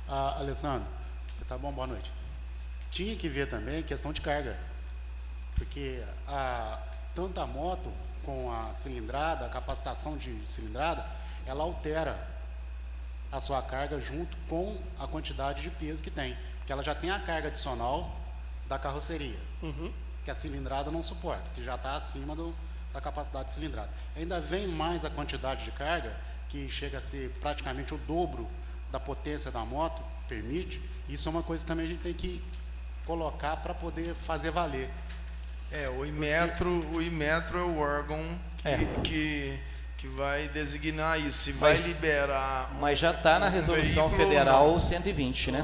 S5: Alessandro, você tá bom? Boa noite. Tinha que ver também questão de carga, porque tanto a moto com a cilindrada, a capacitação de cilindrada, ela altera a sua carga junto com a quantidade de peso que tem, porque ela já tem a carga adicional da carroceria, que a cilindrada não suporta, que já está acima da capacidade de cilindrada. Ainda vem mais a quantidade de carga, que chega a ser praticamente o dobro da potência da moto, permite. Isso é uma coisa que também a gente tem que colocar para poder fazer valer.
S6: O Inmetro é o órgão que vai designar isso, se vai liberar...
S1: Mas já está na resolução federal 120, né?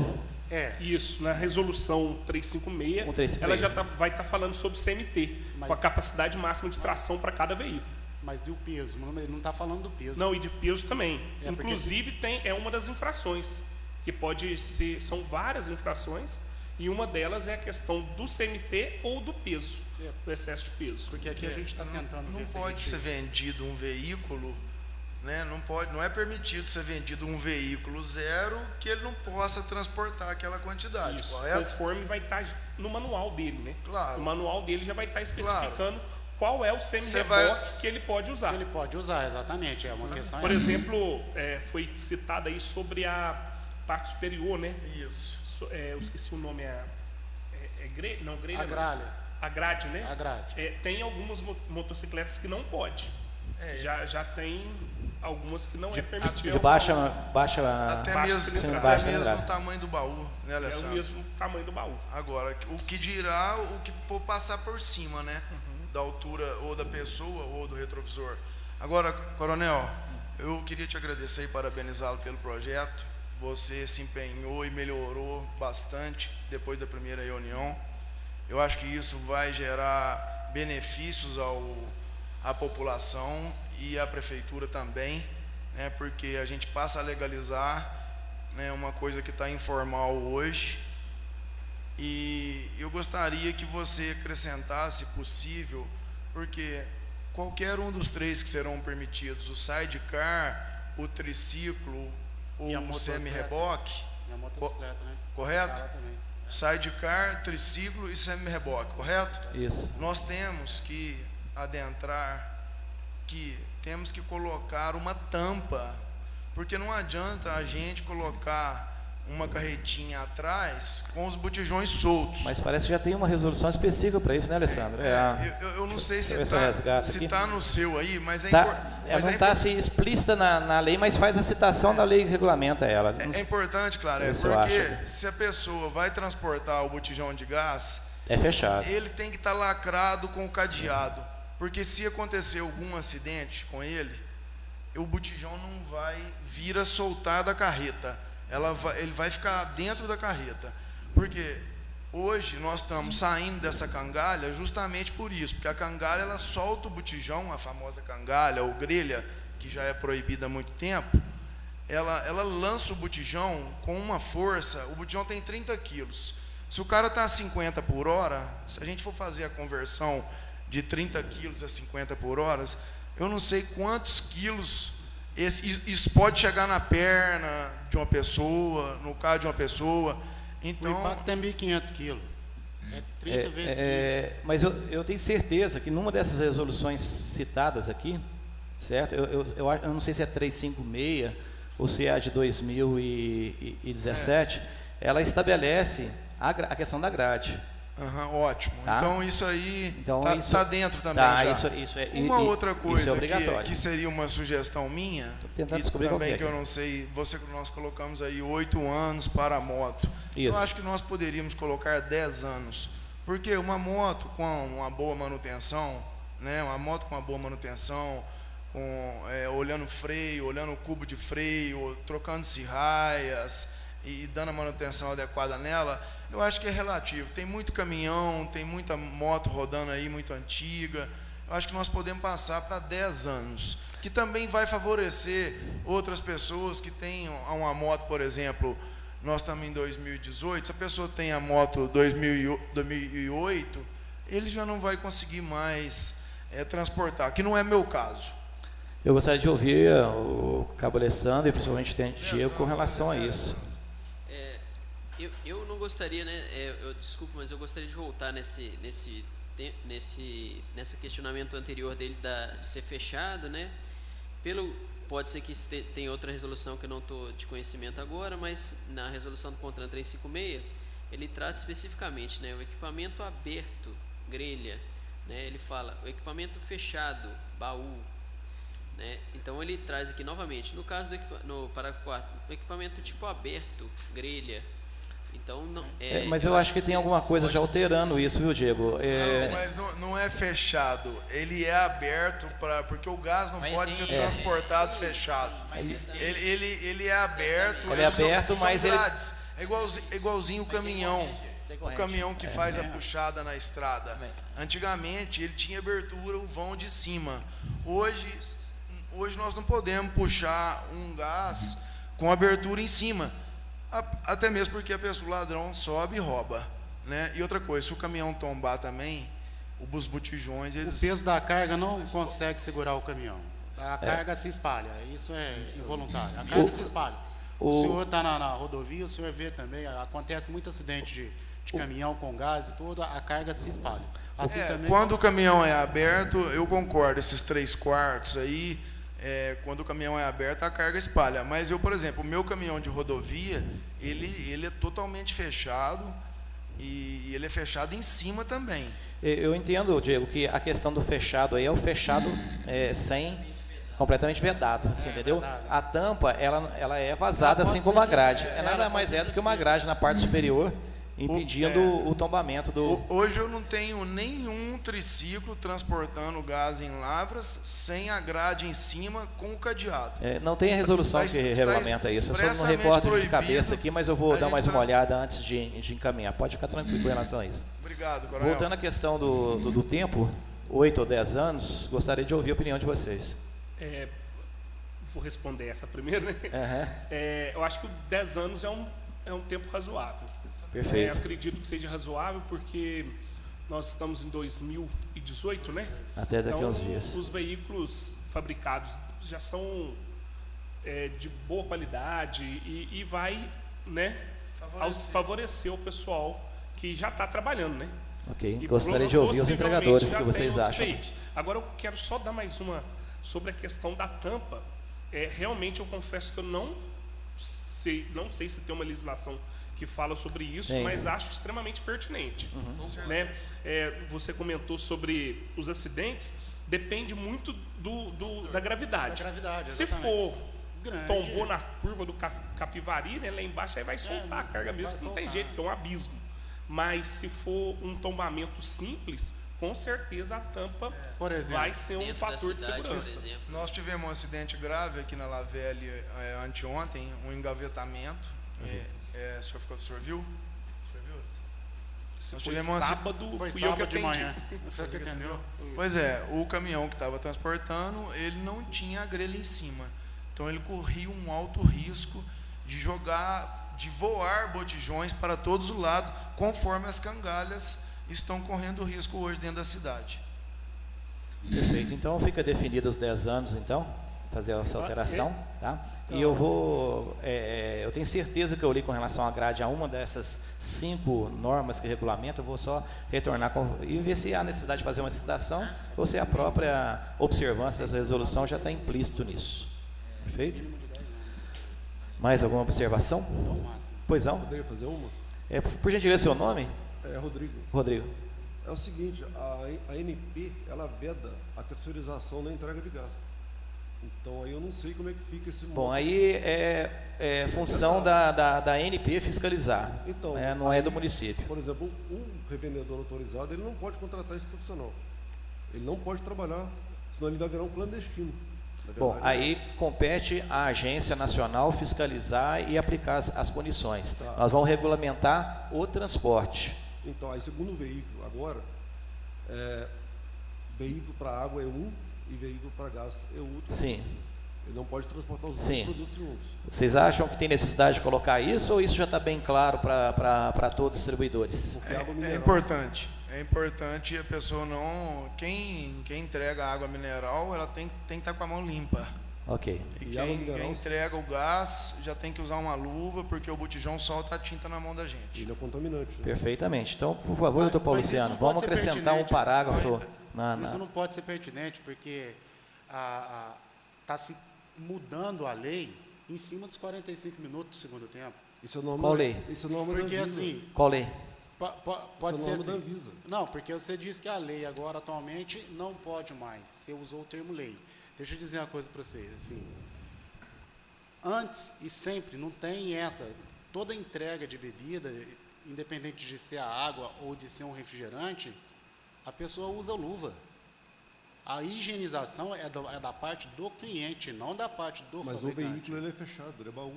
S2: Isso, na resolução 356, ela já vai estar falando sobre CMT, com a capacidade máxima de tração para cada veículo.
S5: Mas e o peso? Não está falando do peso.
S2: Não, e de peso também. Inclusive, é uma das infrações, que pode ser, são várias infrações, e uma delas é a questão do CMT ou do peso, do excesso de peso.
S5: Porque aqui a gente está tentando ver.
S6: Não pode ser vendido um veículo, né? Não é permitido ser vendido um veículo zero que ele não possa transportar aquela quantidade,
S2: Isso,
S6: correto?
S2: conforme vai estar no manual dele, né?
S6: Claro.
S2: O manual dele já vai estar especificando qual é o semi-reboque que ele pode usar.
S5: Que ele pode usar, exatamente. É uma questão.
S2: Por exemplo, foi citado aí sobre a parte superior, né?
S6: Isso.
S2: Eu esqueci o nome, grelha? Não, grelha.
S5: A gralha.
S2: A grade, né?
S5: A grade.
S2: Tem algumas motocicletas que não pode. Já tem algumas que não é permitido.
S1: De baixa
S6: até mesmo o tamanho do baú, né, Alessandro?
S2: É o mesmo tamanho do baú.
S6: Agora, o que dirá o que for passar por cima, né? Da altura ou da pessoa ou do retrovisor. Agora, Coronel, eu queria te agradecer e parabenizá-lo pelo projeto. Você se empenhou e melhorou bastante depois da primeira reunião. Eu acho que isso vai gerar benefícios à população e à prefeitura também, né, porque a gente passa a legalizar, né, uma coisa que está informal hoje. E eu gostaria que você acrescentasse, se possível, porque qualquer um dos três que serão permitidos, o sidecar, o triciclo ou o semi-reboque,
S5: E a motocicleta, né?
S6: correto?
S5: Ela também.
S6: Sidecar, triciclo e semi-reboque, correto?
S1: Isso.
S6: Nós temos que adentrar, que temos que colocar uma tampa, porque não adianta a gente colocar uma carretinha atrás com os botijões soltos.
S1: Mas parece que já tem uma resolução específica para isso, né, Alessandro?
S6: Eu não sei se
S1: está
S6: tá no seu aí, mas é
S1: ela não está assim, explícita na lei, mas faz a citação da lei que regulamenta ela.
S6: É importante, claro, porque se a pessoa vai transportar o botijão de gás,
S1: é fechado.
S6: Ele tem que estar lacrado com o cadeado, porque se acontecer algum acidente com ele, o botijão não vai vir a soltar da carreta. Ele vai ficar dentro da carreta, porque hoje nós estamos saindo dessa cangalha justamente por isso, porque a cangalha ela solta o botijão, a famosa cangalha ou grelha, que já é proibida há muito tempo, ela lança o botijão com uma força. O botijão tem 30 quilos, se o cara está a 50 por hora, se a gente for fazer a conversão de 30 quilos a 50 por hora, eu não sei quantos quilos. Isso pode chegar na perna de uma pessoa, no carro de uma pessoa. Então,
S5: o impacto é 1.500 quilos. É 30 vezes 15.
S1: Mas eu tenho certeza que numa dessas resoluções citadas aqui, certo? Eu não sei se é 356 ou se é a de 2017, ela estabelece a questão da grade.
S6: Ótimo.
S1: Tá?
S6: Então isso aí está dentro também já.
S1: Isso é,
S6: uma outra coisa
S1: é
S6: que seria uma sugestão minha, que também que eu não sei, nós colocamos aí 8 anos para a moto.
S1: Isso.
S6: Eu acho que nós poderíamos colocar 10 anos, Porque uma moto com uma boa manutenção, né, uma moto com uma boa manutenção, olhando o freio, olhando o cubo de freio, trocando-se raias e dando a manutenção adequada nela, eu acho que é relativo. Tem muito caminhão, tem muita moto rodando aí, muito antiga. Eu acho que nós podemos passar para 10 anos, que também vai favorecer outras pessoas que têm uma moto, por exemplo. Nós estamos em 2018, se a pessoa tem a moto 2008, ele já não vai conseguir mais transportar, que não é meu caso.
S1: Eu gostaria de ouvir o Cabo Alessandro e principalmente o Tenente Diego com relação a isso.
S4: Eu não gostaria, né? Desculpa, mas eu gostaria de voltar nesse questionamento anterior dele de ser fechado, né? Pode ser que tenha outra resolução que eu não estou de conhecimento agora, mas na resolução do CONTRAN 356, ele trata especificamente, né, o equipamento aberto, grelha, né, ele fala o equipamento fechado, baú, né, então ele traz aqui novamente, no caso no parágrafo 4, o equipamento tipo aberto, grelha. Então,
S1: mas eu acho que tem alguma coisa já alterando isso, viu, Diego?
S6: Mas não é fechado, ele é aberto porque o gás não pode ser transportado fechado. Ele é aberto.
S1: Ele é aberto, mas ele
S6: é igualzinho o caminhão. O caminhão que faz a puxada na estrada. Antigamente ele tinha abertura, o vão de cima. Hoje nós não podemos puxar um gás com abertura em cima. Até mesmo porque o ladrão sobe e rouba, né? E outra coisa, se o caminhão tombar também, os botijões,
S5: o peso da carga não consegue segurar o caminhão. A carga se espalha, isso é involuntário. A carga se espalha. O senhor está na rodovia, o senhor vê também, acontece muito acidente de caminhão com gás e tudo, a carga se espalha. Assim também,
S6: quando o caminhão é aberto, eu concordo, esses 3/4 aí, quando o caminhão é aberto, a carga espalha. Mas eu, por exemplo, o meu caminhão de rodovia, ele é totalmente fechado e ele é fechado em cima também.
S1: Eu entendo, Diego, que a questão do fechado aí é o fechado completamente vedado, assim, entendeu? A tampa, ela é vazada assim como a grade. Nada mais do que uma grade na parte superior, impedindo o tombamento do...
S6: Hoje eu não tenho nenhum triciclo transportando gás em Lavras sem a grade em cima com o cadeado.
S1: Não tem a resolução que regulamenta isso. Eu só não recordo de cabeça aqui, mas eu vou dar mais uma olhada antes de encaminhar. Pode ficar tranquilo com relação a isso.
S6: Obrigado, Coronel.
S1: Voltando à questão do tempo, 8 ou 10 anos, gostaria de ouvir a opinião de vocês.
S2: Vou responder essa primeiro, né? Eu acho que 10 anos é um tempo razoável.
S1: Perfeito.
S2: Acredito que seja razoável porque nós estamos em 2018, né?
S1: Até daqui a uns dias.
S2: Os veículos fabricados já são de boa qualidade e vai, né, favorecer o pessoal que já está trabalhando, né?
S1: Ok.
S2: E
S1: gostaria de ouvir os entregadores, o que vocês acham.
S2: Agora eu quero só dar mais uma sobre a questão da tampa. Realmente eu confesso que eu não sei se tem uma legislação que fala sobre isso, mas acho extremamente pertinente. Né? Você comentou sobre os acidentes, depende muito da gravidade. Se for tombou na curva do Capivari, né, lá embaixo, aí vai soltar a carga mesmo, que não tem jeito, que é um abismo. Mas se for um tombamento simples, com certeza a tampa vai ser um fator de segurança.
S6: Nós tivemos um acidente grave aqui na Lavelle anteontem, um engavetamento. O senhor viu?
S2: Foi sábado
S5: de manhã. Você que entendeu?
S6: Pois é, o caminhão que estava transportando, ele não tinha a grelha em cima. Então ele corria um alto risco de voar botijões para todos os lados, conforme as cangalhas estão correndo risco hoje dentro da cidade.
S1: Perfeito. Então fica definido os 10 anos, então, fazer essa alteração, tá? E eu tenho certeza que eu li com relação à grade a uma dessas 5 normas que regulamentam. Eu vou só retornar e ver se há necessidade de fazer uma citação ou se a própria observância dessa resolução já está implícito nisso. Perfeito? Mais alguma observação? Pois não?
S7: Poderia fazer uma?
S1: Por gentileza, seu nome?
S7: Rodrigo.
S1: Rodrigo.
S7: É o seguinte, a ANP, ela veda a terceirização na entrega de gás. Então aí eu não sei como é que fica esse
S1: Bom,
S7: modo.
S1: aí é função da ANP fiscalizar,
S7: Então,
S1: né? Não é do
S7: aí,
S1: município.
S7: Por exemplo, um revendedor autorizado, ele não pode contratar esse profissional. Ele não pode trabalhar, senão ele vai virar um clandestino. Na
S1: Bom,
S7: verdade,
S1: aí compete à Agência Nacional fiscalizar e aplicar as punições.
S7: Tá.
S1: Nós vamos regulamentar o transporte.
S7: Então, aí segundo o veículo, agora, veículo para água é um e veículo para gás é outro.
S1: Sim.
S7: Ele não pode transportar os dois
S1: Sim.
S7: produtos juntos.
S1: Vocês acham que tem necessidade de colocar isso ou isso já está bem claro para todos os distribuidores?
S7: Porque água
S6: É
S7: mineral,
S6: importante. É importante a pessoa não... Quem entrega a água mineral, ela tem que estar com a mão limpa.
S1: Ok.
S6: E
S7: E água mineral-
S6: quem entrega o gás já tem que usar uma luva, porque o botijão solta a tinta na mão da gente.
S7: ele é contaminante. Né?
S1: Perfeitamente. Então, por favor, doutor Paulo
S5: Mas isso
S1: Luciano,
S5: não pode
S1: vamos
S5: ser
S1: acrescentar um
S5: pertinente.
S1: parágrafo
S5: Isso não pode ser pertinente, porque está se mudando a lei em cima dos 45 minutos do segundo tempo.
S7: Isso é norma,
S1: Qual lei?
S7: Isso é norma
S5: Porque
S7: da Anvisa.
S5: assim,
S1: Qual lei?
S5: pode
S7: Isso é
S5: ser
S7: norma da
S5: assim.
S7: Anvisa.
S5: Não, porque você diz que a lei agora atualmente não pode mais. Você usou o termo lei. Deixa eu dizer uma coisa para vocês, assim. Antes e sempre não tem essa. Toda entrega de bebida, independente de ser a água ou de ser um refrigerante, a pessoa usa luva. A higienização é da parte do cliente, não da parte do
S7: Mas o
S5: fabricante.
S7: veículo ele é fechado, ele é baú.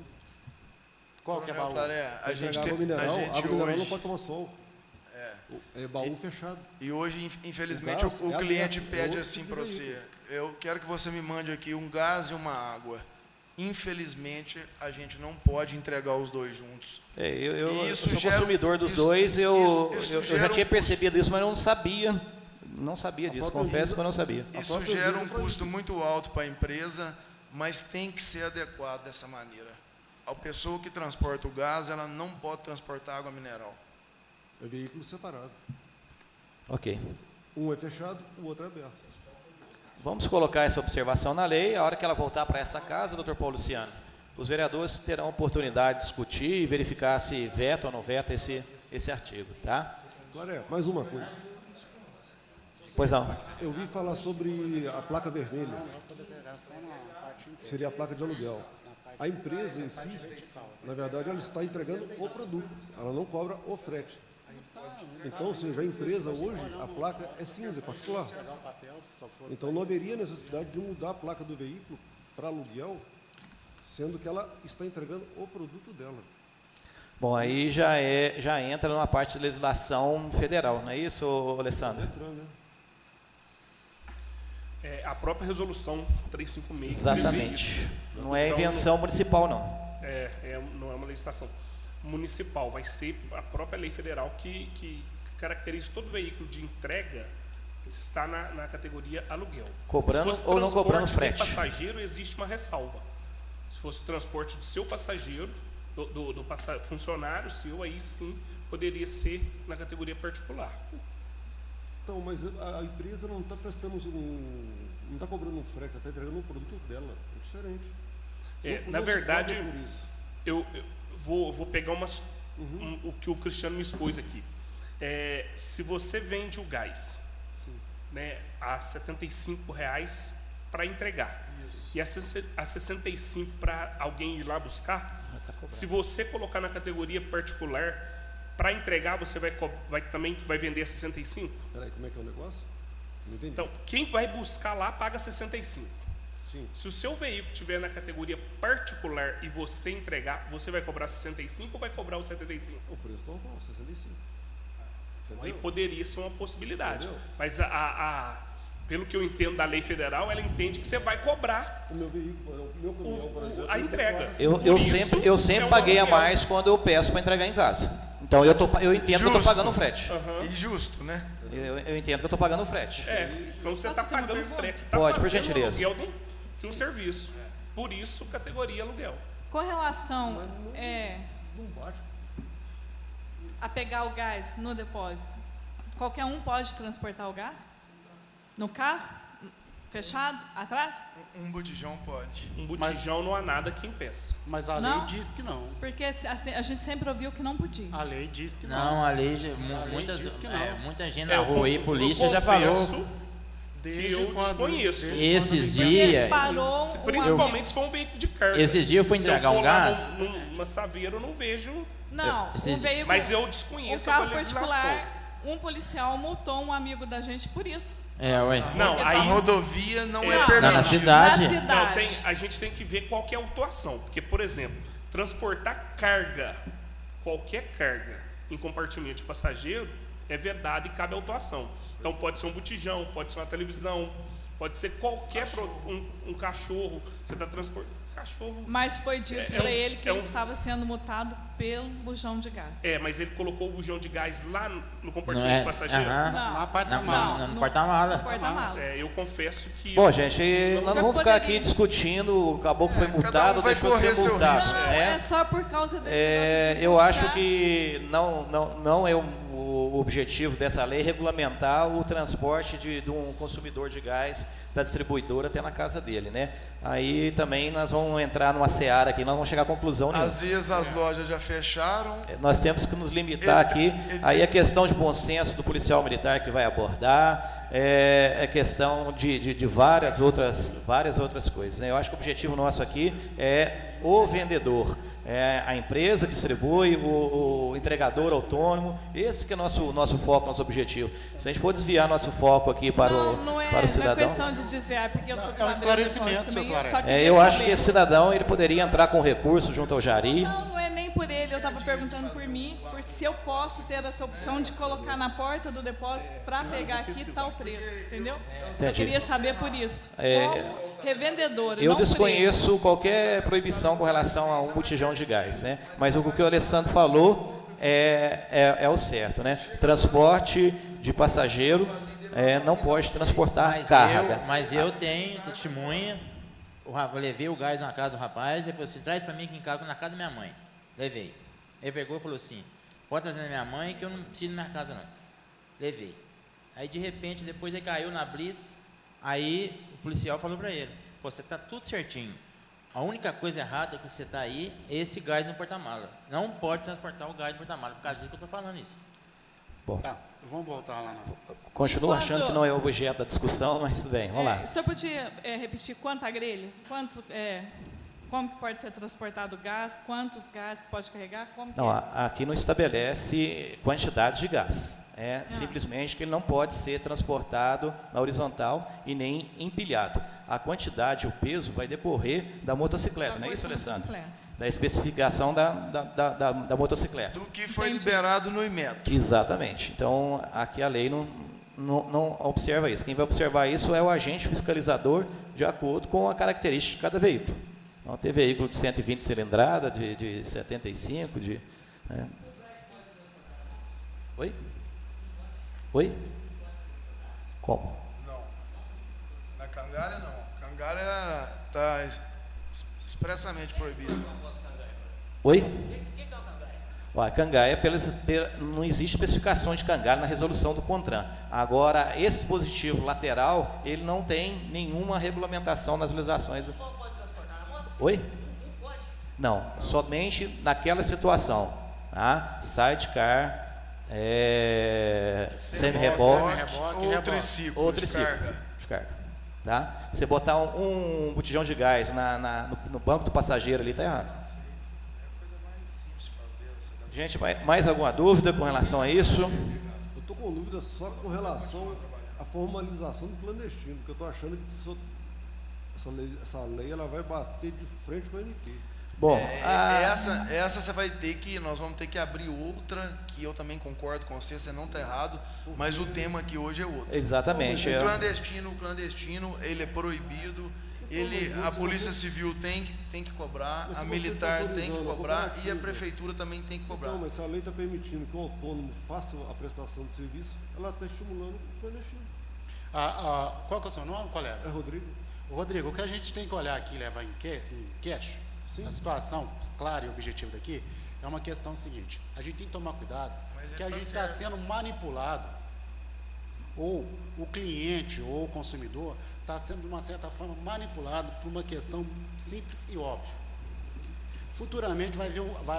S5: Qual que é
S6: Coronel
S5: baú?
S6: Claré, a
S7: Pra
S6: gente,
S7: entregar água
S6: tem-
S7: mineral,
S6: a gente
S7: água mineral não
S6: hoje...
S7: pode tomar sol. É baú fechado.
S6: E hoje, infelizmente,
S7: O gás
S6: o
S7: é
S6: cliente
S7: aberto,
S6: pede
S7: outro
S6: assim
S7: tipo de
S6: para você:
S7: veículo.
S6: eu quero que você me mande aqui um gás e uma água. Infelizmente, a gente não pode entregar os dois juntos.
S1: Eu
S6: Isso
S1: sou
S6: gera-
S1: consumidor dos
S6: isso-
S1: dois, eu
S6: isso
S1: já
S6: gera
S1: tinha
S6: um
S1: percebido isso, mas eu não sabia. Não sabia disso,
S7: própria
S1: confesso
S7: Anvisa-
S1: que eu não sabia.
S6: Isso
S7: própria
S6: gera
S7: Anvisa
S6: um
S7: proíbe.
S6: custo muito alto para a empresa, mas tem que ser adequado dessa maneira. A pessoa que transporta o gás, ela não pode transportar água mineral.
S7: É veículo separado.
S1: Ok.
S7: Um é fechado, o outro é aberto.
S1: Vamos colocar essa observação na lei. A hora que ela voltar para essa casa, doutor Paulo Luciano, os vereadores terão oportunidade de discutir e verificar se veta ou não veta esse artigo, tá?
S7: Agora mais uma coisa.
S1: Pois não.
S7: Eu vi falar sobre a placa vermelha, que seria a placa de aluguel. A empresa em si, na verdade, ela está entregando o produto, ela não cobra o frete. Então, ou seja, a empresa hoje, a placa é cinza, é particular. Então não haveria necessidade de mudar a placa do veículo para aluguel, sendo que ela está entregando o produto dela.
S1: Bom, aí já entra numa parte de legislação federal, não é isso, Alessandro?
S7: Entrando, né?
S2: A própria resolução 356.
S1: Exatamente. Não é
S2: Então,
S1: invenção municipal, não.
S2: não é uma legislação municipal, vai ser a própria lei federal que caracteriza todo veículo de entrega está na categoria aluguel.
S1: Cobrando
S2: Se fosse
S1: ou não cobrando
S2: transporte
S1: frete.
S2: de passageiro, existe uma ressalva. Se fosse o transporte do seu passageiro, do funcionário seu, aí sim poderia ser na categoria particular.
S7: Então, mas a empresa não está prestando não está cobrando um frete, está entregando um produto dela. É diferente.
S2: Na
S7: Não se
S2: verdade,
S7: cobra por isso.
S2: eu vou pegar o que o Cristiano me expôs aqui. Se você vende o gás, né, a R$ 75,00 para entregar, e a 65 para alguém ir lá buscar, se você colocar na categoria particular para entregar, você também vai vender a 65?
S7: Peraí, como é que é o negócio? Não entendi.
S2: Então, quem vai buscar lá paga 65.
S7: Sim.
S2: Se o seu veículo estiver na categoria particular e você entregar, você vai cobrar 65 ou vai cobrar os 75?
S7: O preço normal, 65.
S2: Aí
S7: Entendeu?
S2: poderia ser uma possibilidade.
S7: Entendeu?
S2: Mas pelo que eu entendo da lei federal, ela entende que você vai cobrar
S7: O meu veículo, o meu caminhão, por exemplo,
S2: a
S7: ele tem
S2: entrega.
S7: placa
S1: Eu
S2: Por isso,
S1: sempre
S2: é um
S1: paguei a
S2: aluguel.
S1: mais quando eu peço para entregar em casa. Então eu entendo que eu estou
S6: Justo.
S1: pagando frete.
S6: E justo, né?
S1: Eu entendo que eu estou pagando frete.
S2: Então você está
S8: Posso ter uma
S2: pagando
S8: pergunta?
S2: frete, você está
S1: Pode, por
S2: fazendo
S1: gentileza.
S2: aluguel de um serviço. Por isso, categoria aluguel.
S8: Com relação
S7: não bate.
S8: a pegar o gás no depósito, qualquer um pode transportar o gás? No carro? Fechado? Atrás?
S6: Um botijão pode.
S2: Um botijão não há nada que impeça.
S5: Mas a
S8: Não?
S5: lei diz que não.
S8: Porque assim, a gente sempre ouviu que não podia.
S5: A lei diz que não.
S9: Não, a lei,
S5: lei
S9: muitas,
S5: diz que não.
S9: muita gente na rua aí, polícia
S2: eu
S9: já falou.
S2: confesso, que eu desconheço.
S9: Esses
S8: Ele
S9: dias,
S8: parou
S2: Principalmente se for um veículo de carga.
S9: esses dias eu fui entregar
S2: Se eu
S9: um
S2: for lá
S9: gás.
S2: numa Saveiro, eu não vejo.
S8: Não,
S9: Esses-
S8: o veículo,
S2: Mas eu
S8: o
S2: desconheço a
S8: carro
S2: legislação.
S8: particular, um policial multou um amigo da gente por isso.
S9: Ué.
S2: Não,
S6: A
S2: aí
S6: rodovia não é
S8: Não,
S6: permitida.
S9: na cidade?
S8: Na
S2: não,
S8: cidade.
S2: a gente tem que ver qual que é a autuação. Porque, por exemplo, transportar carga, qualquer carga, em compartimento de passageiro, é vedado e cabe autuação. Então pode ser um botijão, pode ser uma televisão, pode ser qualquer um cachorro. Você está transportando cachorro.
S8: Mas foi dito para ele que
S2: é
S8: ele
S2: um-
S8: estava sendo multado pelo bujão de gás.
S2: Mas ele colocou o bujão de gás lá no
S9: Não
S2: compartimento
S9: é?
S2: de passageiro.
S9: Aham.
S8: Não,
S5: Na porta-mala.
S9: Não, no
S8: no
S9: porta-mala.
S8: porta-malas.
S2: Eu confesso que.
S1: Bom, gente, nós não vamos ficar aqui
S8: poderia-
S1: discutindo, acabou que foi
S6: cada um
S1: multado,
S6: vai
S1: deixou de
S6: correr
S1: ser
S6: seu
S1: multado.
S6: risco.
S8: Não,
S1: né?
S8: é só por causa desse
S1: É,
S8: negócio de
S1: eu
S8: buscar.
S1: acho que não é o objetivo dessa lei regulamentar o transporte de um consumidor de gás da distribuidora até na casa dele, né? Aí também nós vamos entrar numa seara aqui, nós vamos chegar a conclusão nenhuma.
S6: Às vezes as lojas já fecharam.
S1: Nós temos que nos limitar aqui. Aí é questão de bom senso do policial militar que vai abordar, é questão de várias outras coisas, né? Eu acho que o objetivo nosso aqui é o vendedor. É a empresa que distribui, o entregador autônomo, esse que é nosso foco, nosso objetivo. Se a gente for desviar nosso foco aqui para
S8: Não é
S1: o cidadão...
S8: questão de desviar, porque eu tô
S5: Não, é um
S8: falando
S5: esclarecimento,
S8: desse
S5: seu
S8: negócio também,
S5: Claré.
S8: só queria
S1: eu acho
S8: saber.
S1: que esse cidadão ele poderia entrar com recurso junto ao Jari.
S8: Não é nem por ele, eu estava perguntando por mim, por se eu posso ter essa opção de colocar na porta do depósito para pegar aqui tal preço, entendeu? Eu
S1: Entendi.
S8: queria saber por isso. Como revendedora,
S1: Eu
S8: não por ele.
S1: desconheço qualquer proibição com relação a um botijão de gás, né? Mas o que o Alessandro falou é o certo, né? Transporte de passageiro não pode transportar carga.
S9: Mas eu tenho testemunha. Eu levei o gás na casa do rapaz. Ele falou assim: traz para mim aqui em casa, na casa da minha mãe. Levei. Ele pegou e falou assim: pode trazer na minha mãe que eu não preciso na minha casa não. Levei. Aí de repente, depois ele caiu na blitz. Aí o policial falou para ele: pô, você tá tudo certinho. A única coisa errada que você está aí é esse gás no porta-mala. Não pode transportar o gás no porta-mala, por causa disso que eu estou falando isso.
S1: Bom,
S5: Tá, vamos voltar lá na...
S1: continuo achando que não é o objeto da discussão, mas tudo bem, vamos lá.
S8: O senhor podia repetir quanto a grelha? Como que pode ser transportado o gás? Quantos gás que pode carregar? Como que
S1: Não,
S8: é?
S1: aqui não estabelece quantidade de gás. É simplesmente que ele não pode ser transportado na horizontal e nem empilhado. A quantidade, o peso vai decorrer da motocicleta, não é isso, Alessandro? Da especificação da motocicleta.
S6: Do que foi liberado no Imetro.
S1: Exatamente. Então, aqui a lei não observa isso. Quem vai observar isso é o agente fiscalizador de acordo com a característica de cada veículo. Então, tem veículo de 120 cilindrada, de 75, né? Oi? Oi? Como?
S6: Não. Na Cangalha, não. Cangalha está expressamente proibido.
S1: Oi? O que é o cangalha? Cangalha, não existe especificação de cangalha na resolução do CONTRAN. Agora, esse dispositivo lateral, ele não tem nenhuma regulamentação nas legislações. Só pode transportar a moto? Oi? Não pode? Não, somente naquela situação. Tá? Sidecar, semi-reboque
S6: Ou triciclo.
S1: ou
S6: de
S1: triciclo
S6: carga.
S1: de carga. Tá? Você botar um botijão de gás no banco do passageiro ali, está errado. Gente, mais alguma dúvida com relação a isso?
S7: Eu estou com dúvida só com relação à formalização do clandestino, porque eu estou achando que essa lei ela vai bater de frente com a NP.
S1: Bom,
S6: Essa você vai ter que, nós vamos ter que abrir outra, que eu também concordo com você não está errado, mas o tema aqui hoje é outro.
S1: exatamente.
S6: O clandestino, ele é proibido, a Polícia Civil tem que cobrar,
S7: Mas
S6: a
S7: se
S6: militar
S7: você tá
S6: tem que
S7: autorizando a
S6: cobrar e a
S7: cooperativa-
S6: Prefeitura também tem que cobrar.
S7: Então, mas se a lei está permitindo que o autônomo faça a prestação de serviço, ela está estimulando o clandestino.
S5: Qual que é o seu nome, colega?
S7: É, Rodrigo?
S5: Rodrigo, o que a gente tem que olhar aqui e levar em cash, a situação clara e objetiva daqui, é uma questão seguinte: a gente tem que tomar cuidado, que a gente está sendo manipulado, ou o cliente ou o consumidor está sendo, de uma certa forma, manipulado por uma questão simples e óbvia. Futuramente vai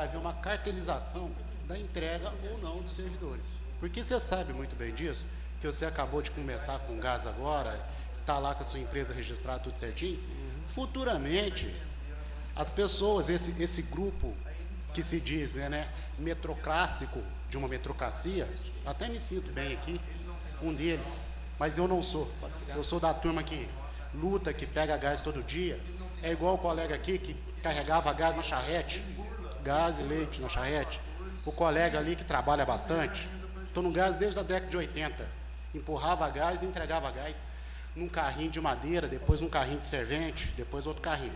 S5: haver uma cartelização da entrega ou não dos servidores. Porque você sabe muito bem disso, que você acabou de começar com gás agora, está lá com a sua empresa registrada tudo certinho, futuramente, as pessoas, esse grupo que se diz metrocrássico, de uma metrocracia, até me sinto bem aqui, um deles, mas eu não sou. Eu sou da turma que luta, que pega gás todo dia. É igual o colega aqui que carregava gás na charrete, gás e leite na charrete. O colega ali que trabalha bastante, estou no gás desde a década de 80, empurrava gás e entregava gás num carrinho de madeira, depois num carrinho de servente, depois outro carrinho.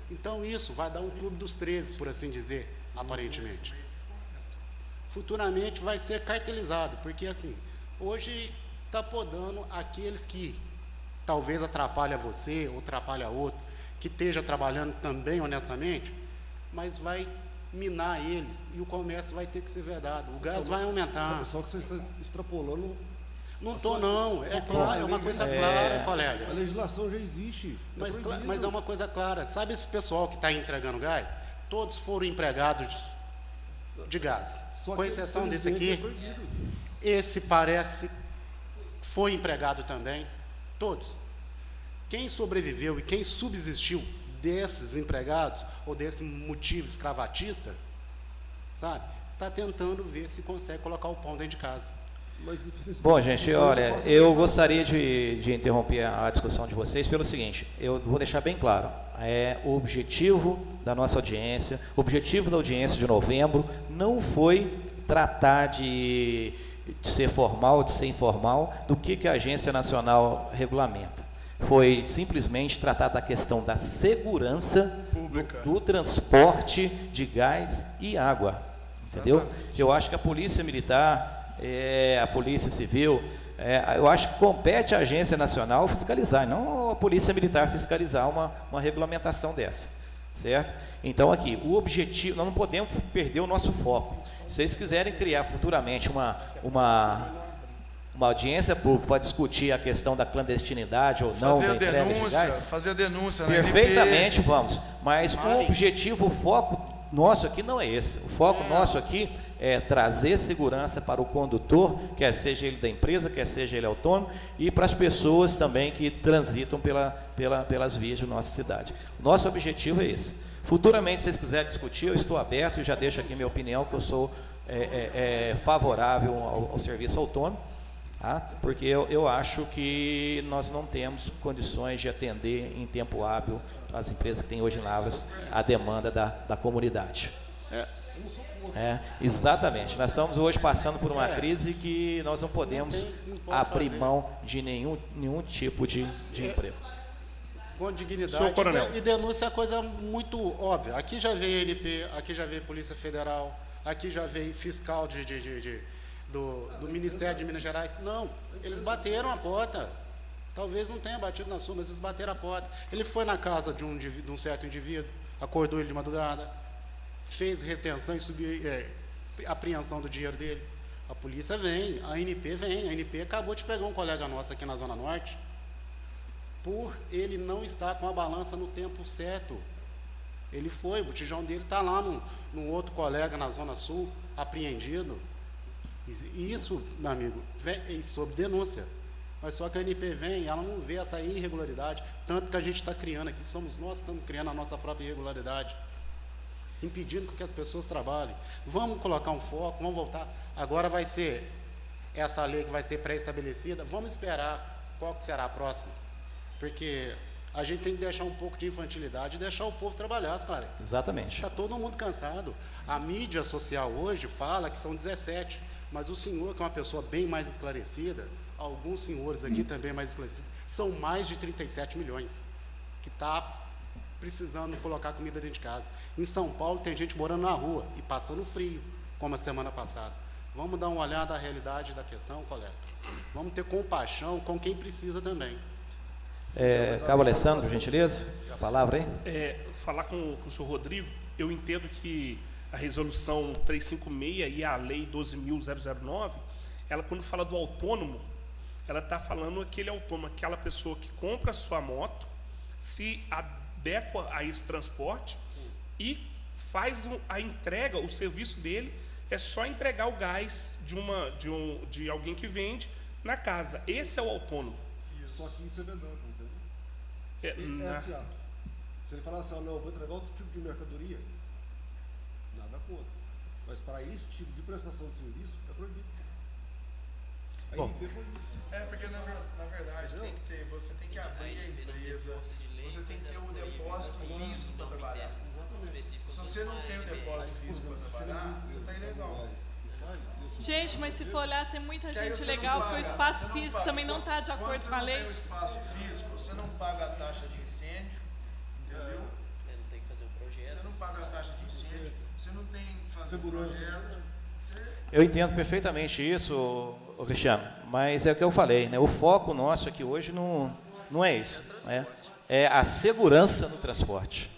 S5: Então isso vai dar um clube dos 13, por assim dizer, aparentemente. Futuramente vai ser cartelizado, porque assim, hoje está podando aqueles que talvez atrapalha você ou atrapalha outro, que esteja trabalhando também honestamente, mas vai minar eles e o comércio vai ter que ser vedado. O gás vai aumentar.
S7: Só que você está extrapolando.
S5: Não estou, não. É claro, é uma coisa clara, colega.
S7: A legislação já existe.
S5: Mas é uma coisa clara. Sabe esse pessoal que está entregando gás? Todos foram empregados de gás. Com exceção desse aqui. Esse parece foi empregado também. Todos. Quem sobreviveu e quem subsistiu desses empregados ou desse motivo escravatista, sabe? Está tentando ver se consegue colocar o pão dentro de casa.
S1: Bom, gente, olha, eu gostaria de interromper a discussão de vocês pelo seguinte, eu vou deixar bem claro, o objetivo da nossa audiência, o objetivo da audiência de novembro não foi tratar de ser formal, de ser informal, do que a Agência Nacional regulamenta. Foi simplesmente tratar da questão da segurança do transporte de gás e água, entendeu? Eu acho que a Polícia Militar, a Polícia Civil, eu acho que compete à Agência Nacional fiscalizar, não a Polícia Militar fiscalizar uma regulamentação dessa, certo? Então aqui, o objetivo, nós não podemos perder o nosso foco. Se vocês quiserem criar futuramente uma audiência pública para discutir a questão da clandestinidade ou não da entrega de gás,
S6: fazer a denúncia,
S1: perfeitamente, vamos. Mas o objetivo, o foco nosso aqui não é esse. O foco nosso aqui é trazer segurança para o condutor, quer seja ele da empresa, quer seja ele autônomo, e para as pessoas também que transitam pelas vias de nossa cidade. Nosso objetivo é esse. Futuramente, se vocês quiserem discutir, eu estou aberto e já deixo aqui minha opinião, que eu sou favorável ao serviço autônomo, tá? Porque eu acho que nós não temos condições de atender em tempo hábil as empresas que têm hoje em Lavras a demanda da comunidade. Exatamente. Nós estamos hoje passando por uma crise que nós não podemos abrir mão de nenhum tipo de emprego.
S5: Com dignidade. E denúncia é coisa muito óbvia. Aqui já veio ANP, aqui já veio Polícia Federal, aqui já veio fiscal do Ministério de Minas Gerais. Não, eles bateram a porta. Talvez não tenha batido na sua, mas eles bateram a porta. Ele foi na casa de um certo indivíduo, acordou ele de madrugada, fez retenção e apreensão do dinheiro dele. A polícia vem, a ANP vem. A ANP acabou de pegar um colega nosso aqui na Zona Norte, por ele não estar com a balança no tempo certo. Ele foi, o botijão dele está lá num outro colega na Zona Sul, apreendido. E isso, meu amigo, vem sob denúncia. Mas só que a ANP vem, ela não vê essa irregularidade, tanto que a gente está criando aqui, somos nós que estamos criando a nossa própria irregularidade, impedindo que as pessoas trabalhem. Vamos colocar um foco, vamos voltar. Agora vai ser essa lei que vai ser pré-estabelecida, vamos esperar qual que será a próxima. Porque a gente tem que deixar um pouco de infantilidade e deixar o povo trabalhar, claro.
S1: Exatamente.
S5: Está todo mundo cansado. A mídia social hoje fala que são 17, mas o senhor, que é uma pessoa bem mais esclarecida, alguns senhores aqui também mais esclarecidos, são mais de 37 milhões que está precisando colocar comida dentro de casa. Em São Paulo tem gente morando na rua e passando frio, como a semana passada. Vamos dar uma olhada à realidade da questão, colega. Vamos ter compaixão com quem precisa também.
S1: Cabo Alessandro, por gentileza, a palavra aí.
S2: Falar com o senhor Rodrigo, eu entendo que a resolução 356 e a lei 12.009, ela quando fala do autônomo, ela está falando aquele autônomo, aquela pessoa que compra a sua moto, se adequa a esse transporte e faz a entrega, o serviço dele é só entregar o gás de alguém que vende na casa. Esse é o autônomo.
S7: Só que isso é vedado, entendeu?
S2: É,
S7: É assim, se ele falar assim, não, eu vou entregar outro tipo de mercadoria, nada contra. Mas para esse tipo de prestação de serviço, é proibido. Aí
S1: Bom.
S7: é proibido.
S6: Porque na verdade tem que ter, você tem que abrir a empresa, você tem que ter um depósito físico para trabalhar. Se você não tem o depósito físico para trabalhar, você está ilegal.
S8: Gente, mas se for olhar, tem muita
S6: Que aí
S8: gente
S6: você não
S8: legal,
S6: paga,
S8: porque o espaço
S6: você não
S8: físico
S6: paga.
S8: também não está de
S6: Quando
S8: acordo
S6: você
S8: com a
S6: não
S8: lei.
S6: tem o espaço físico, você não paga a taxa de incêndio, entendeu?
S4: Não tem que fazer um projeto.
S6: Você não paga a taxa de incêndio, você não tem que fazer um projeto.
S1: Eu entendo perfeitamente isso, ô Cristiano, mas é o que eu falei, né? O foco nosso aqui hoje não é isso, né? É a segurança no transporte.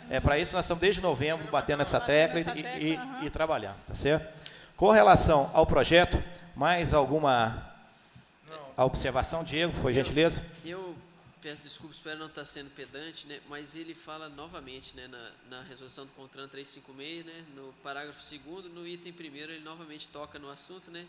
S1: É para isso que nós estamos desde novembro batendo essa tecla e trabalhando, tá certo? Com relação ao projeto, mais alguma observação, Diego, foi gentileza?
S4: Eu peço desculpas, espero não estar sendo pedante, né, mas ele fala novamente, né, na resolução do CONTRAN 356, né, no parágrafo 2º, no item 1º, ele novamente toca no assunto, né,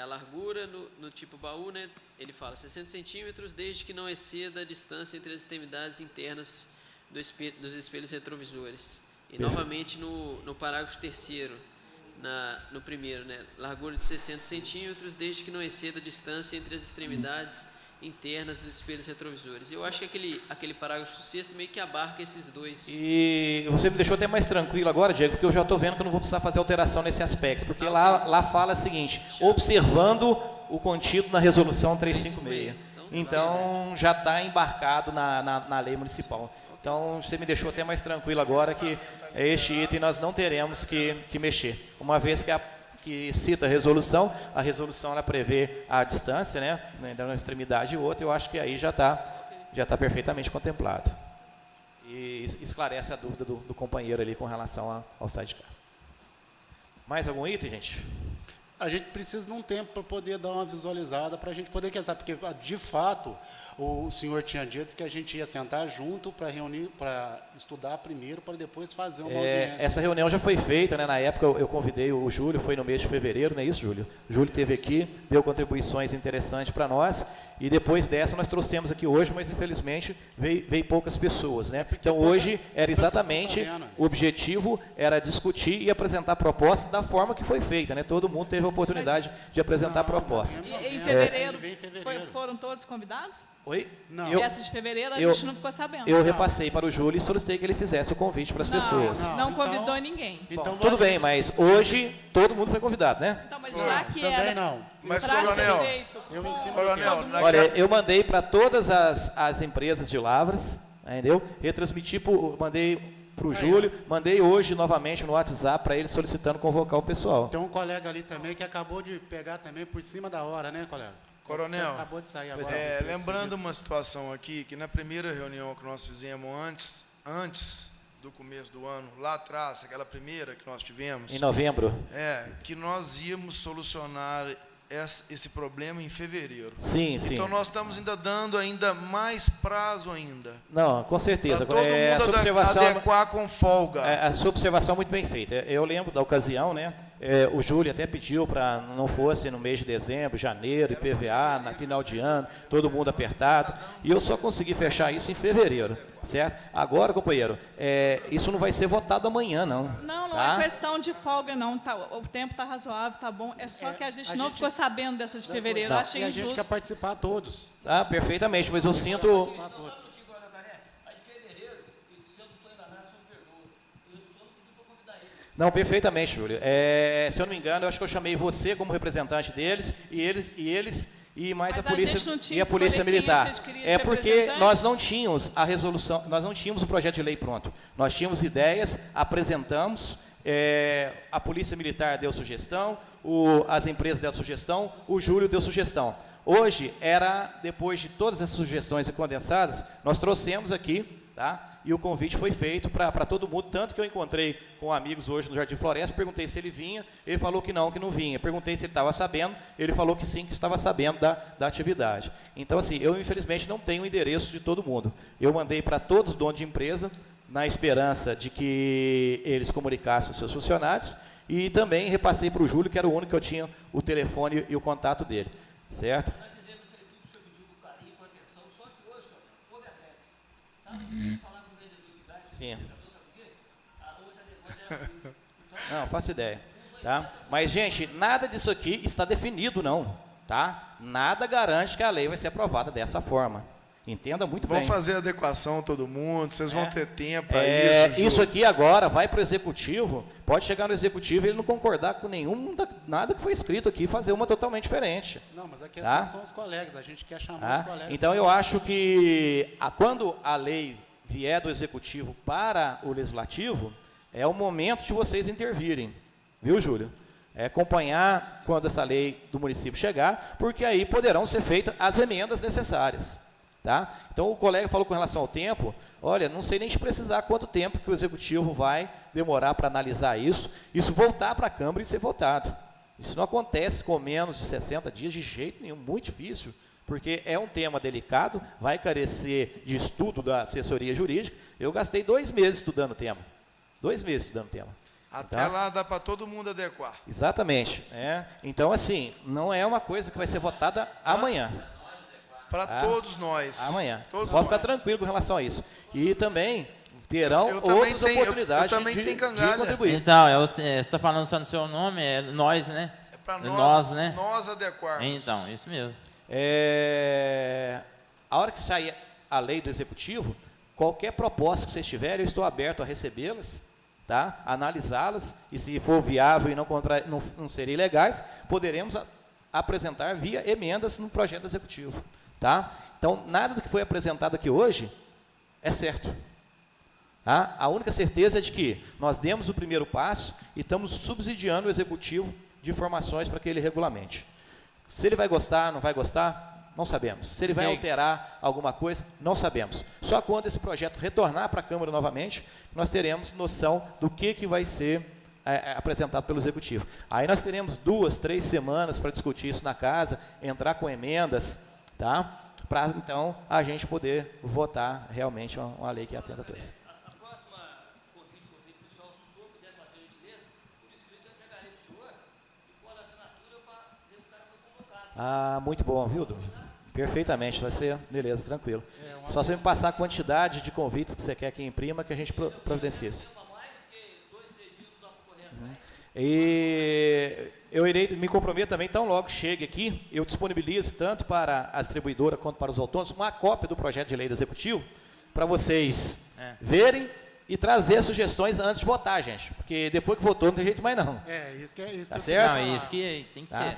S4: a largura no tipo baú, né, ele fala 60 centímetros, desde que não exceda a distância entre as extremidades internas dos espelhos retrovisores. E novamente no parágrafo 3º, no primeiro, né, largura de 60 centímetros, desde que não exceda a distância entre as extremidades internas dos espelhos retrovisores. Eu acho que aquele parágrafo 6º meio que abarca esses dois.
S1: E você me deixou até mais tranquilo agora, Diego, porque eu já estou vendo que eu não vou precisar fazer alteração nesse aspecto, porque lá fala o seguinte, observando o contido na resolução 356. Então, já está embarcado na lei municipal. Então, você me deixou até mais tranquilo agora que este item nós não teremos que mexer. Uma vez que cita a resolução ela prevê a distância, né, entre uma extremidade e outra, eu acho que aí já está perfeitamente contemplado. E esclarece a dúvida do companheiro ali com relação ao sidecar. Mais algum item, gente?
S5: A gente precisa de um tempo para poder dar uma visualizada, para a gente poder questionar, porque, de fato, o senhor tinha dito que a gente ia sentar junto para reunir, para estudar primeiro, para depois fazer uma audiência.
S1: Essa reunião já foi feita, né? Na época eu convidei o Júlio, foi no mês de fevereiro, não é isso, Júlio? O Júlio esteve aqui, deu contribuições interessantes para nós, e depois dessa nós trouxemos aqui hoje, mas infelizmente veio poucas pessoas, né? Então hoje era exatamente, o objetivo era discutir e apresentar a proposta da forma que foi feita, né? Todo mundo teve a oportunidade de apresentar a proposta.
S8: E em fevereiro, foram todos convidados?
S1: Oi?
S8: Não. Essa de fevereiro a gente não ficou sabendo.
S1: Eu repassei para o Júlio e solicitei que ele fizesse o convite para as pessoas.
S8: Não convidou ninguém.
S1: Então, tudo bem, mas hoje todo mundo foi convidado, né?
S8: Então, mas já que
S5: também
S8: era
S5: não.
S6: Mas,
S8: pra
S6: coronel,
S8: ser feito,
S5: eu ensino
S6: coronel,
S1: Olha, eu mandei para todas as empresas de lavras, entendeu? Retransmiti, mandei para o Júlio, mandei hoje novamente no WhatsApp para ele solicitando convocar o pessoal.
S5: Tem um colega ali também que acabou de pegar também por cima da hora, né, colega?
S6: Coronel,
S5: Acabou de sair agora.
S6: lembrando uma situação aqui, que na primeira reunião que nós fizemos antes do começo do ano, lá atrás, aquela primeira que nós tivemos,
S1: Em novembro?
S6: que nós íamos solucionar esse problema em fevereiro.
S1: Sim, sim.
S6: Então nós estamos ainda dando ainda mais prazo ainda.
S1: Não, com certeza.
S6: Para todo mundo
S1: sua observação,
S6: adequar com folga.
S1: a sua observação é muito bem feita. Eu lembro da ocasião, né? O Júlio até pediu para não fosse no mês de dezembro, janeiro, IPVA, na final de ano, todo mundo apertado. E eu só consegui fechar isso em fevereiro, certo? Agora, companheiro, isso não vai ser votado amanhã, não.
S8: Não
S1: tá?
S8: é questão de folga, não. O tempo está razoável, tá bom. É só que a gente não ficou sabendo dessa de fevereiro.
S1: Não.
S8: Achei
S5: E a gente
S8: injusto.
S5: quer participar todos.
S1: Tá, perfeitamente, mas eu sinto...
S5: Participar todos.
S1: Não, perfeitamente, Júlio. Se eu não me engano, eu acho que eu chamei você como representante deles e mais
S8: Mas
S1: a polícia
S8: gente não tinha
S1: e a
S8: que
S1: polícia
S8: escolher quem a
S1: militar.
S8: gente queria de
S1: É porque
S8: representante?
S1: nós não tínhamos a resolução, nós não tínhamos o projeto de lei pronto. Nós tínhamos ideias, apresentamos, a polícia militar deu sugestão, as empresas deram sugestão, o Júlio deu sugestão. Hoje depois de todas essas sugestões condensadas, nós trouxemos aqui, tá? E o convite foi feito para todo mundo, tanto que eu encontrei com amigos hoje no Jardim Floresta, perguntei se ele vinha, ele falou que não vinha. Perguntei se ele estava sabendo, ele falou que sim, que estava sabendo da atividade. Então, assim, eu infelizmente não tenho o endereço de todo mundo. Eu mandei para todos os donos de empresa, na esperança de que eles comunicassem os seus funcionários, e também repassei para o Júlio, que era o único que eu tinha o telefone e o contato dele. certo?
S10: Nós fizemos isso aí tudo, o senhor pediu com carinho, com atenção, só que hoje, houve a greve. Estava difícil falar com o vendedor de gás.
S1: Sim.
S10: Hoje a demanda era muito.
S1: Não, faço ideia, tá? Mas, gente, nada disso aqui está definido, não, tá? Nada garante que a lei vai ser aprovada dessa forma. Entenda muito bem.
S6: Vamos fazer adequação todo mundo, vocês vão ter tempo para isso.
S1: Isso aqui agora vai para o executivo, pode chegar no executivo e ele não concordar com nada que foi escrito aqui, fazer uma totalmente diferente.
S5: Não, mas a questão são os colegas, a gente quer chamar os colegas.
S1: Então eu acho que quando a lei vier do executivo para o legislativo, é o momento de vocês intervirem, viu, Júlio? É acompanhar quando essa lei do município chegar, porque aí poderão ser feitas as emendas necessárias. Tá? Então o colega falou com relação ao tempo, olha, não sei nem te precisar quanto tempo que o executivo vai demorar para analisar isso voltar para a Câmara e ser votado. Isso não acontece com menos de 60 dias de jeito nenhum, muito difícil, porque é um tema delicado, vai carecer de estudo da assessoria jurídica. Eu gastei 2 meses estudando o tema. 2 meses estudando o tema.
S6: Até lá dá para todo mundo adequar.
S1: Exatamente. Então, assim, não é uma coisa que vai ser votada amanhã.
S6: Para todos nós.
S1: Amanhã.
S6: Todos
S1: Pode ficar
S6: nós.
S1: tranquilo com relação a isso. E também terão outras oportunidades de contribuir.
S9: Então, você está falando só no seu nome, é nós, né?
S6: É para
S9: né?
S6: nós adequarmos.
S9: Então, isso mesmo.
S1: A hora que sair a lei do executivo, qualquer proposta que vocês tiverem, eu estou aberto a recebê-las, tá? Analisá-las, e se for viável e não serem ilegais, poderemos apresentar via emendas no projeto executivo. Tá? Então, nada do que foi apresentado aqui hoje é certo. Tá? A única certeza é de que nós demos o primeiro passo e estamos subsidiando o executivo de informações para que ele regulamente. Se ele vai gostar, não vai gostar, não sabemos. Se ele vai alterar alguma coisa, não sabemos. Só quando esse projeto retornar para a Câmara novamente, nós teremos noção do que vai ser apresentado pelo executivo. Aí nós teremos 2, 3 semanas para discutir isso na casa, entrar com emendas, tá? Para então a gente poder votar realmente uma lei que atenda a todos.
S10: A próxima convite que eu fiz pessoal, se o senhor puder fazer a gentileza, por escrito eu entregarei para o senhor e pôr a assinatura para ver que o cara foi convocado.
S1: Muito bom, viu, Du? Perfeitamente, vai ser, beleza, tranquilo. Só você me passar a quantidade de convites que você quer que imprima, que a gente providencia isso. E eu me comprometo também, tão logo chegue aqui, eu disponibilizo tanto para a distribuidora quanto para os autônomos uma cópia do projeto de lei do Executivo, para vocês verem e trazer sugestões antes de votar, gente. Porque depois que votou não tem jeito mais não.
S5: Isso que
S1: tá
S5: eu
S1: certo?
S9: Não, isso que tem que ser.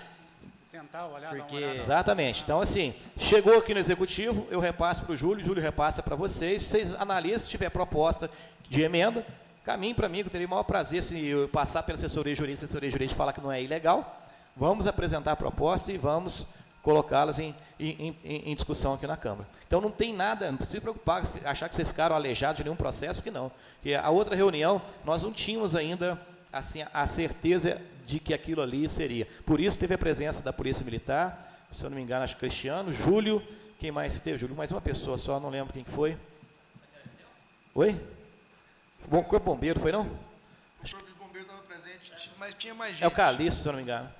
S5: Sentar, olhar, dar uma
S9: Porque...
S5: olhada.
S1: Exatamente. Então, assim, chegou aqui no Executivo, eu repasso para o Júlio repassa para vocês analisam, se tiver proposta de emenda, caminhe para mim, que eu teria o maior prazer se eu passar pela assessoria jurídica falar que não é ilegal. Vamos apresentar a proposta e vamos colocá-las em discussão aqui na Câmara. Então não tem nada, não precisa se preocupar, achar que vocês ficaram aleijados de nenhum processo, porque não. Porque a outra reunião, nós não tínhamos ainda assim, a certeza de que aquilo ali seria. Por isso teve a presença da Polícia Militar, se eu não me engano, acho que Cristiano, Júlio, quem mais teve? Júlio, mais uma pessoa só, não lembro quem que foi. Oi? Corpo Bombeiro, foi não?
S6: O Corpo de Bombeiro estava presente, mas tinha mais gente.
S1: É o Calixto, se eu não me engano.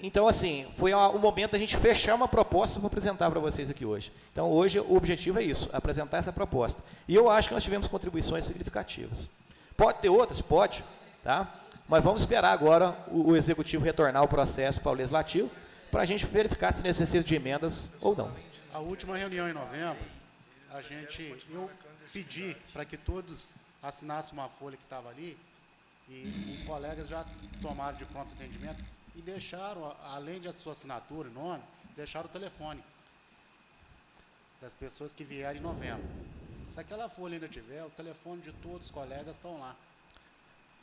S1: Então, assim, foi o momento da gente fechar uma proposta para apresentar para vocês aqui hoje. Então, hoje, o objetivo é isso, apresentar essa proposta. E eu acho que nós tivemos contribuições significativas. Pode ter outras? Pode, tá? Mas vamos esperar agora o Executivo retornar o processo para o Legislativo, para a gente verificar se necessita de emendas ou não.
S5: A última reunião em novembro, eu pedi para que todos assinassem uma folha que estava ali, e os colegas já tomaram de pronto atendimento e deixaram, além de a sua assinatura e nome, deixaram o telefone das pessoas que vierem em novembro. Se aquela folha ainda tiver, o telefone de todos os colegas estão lá.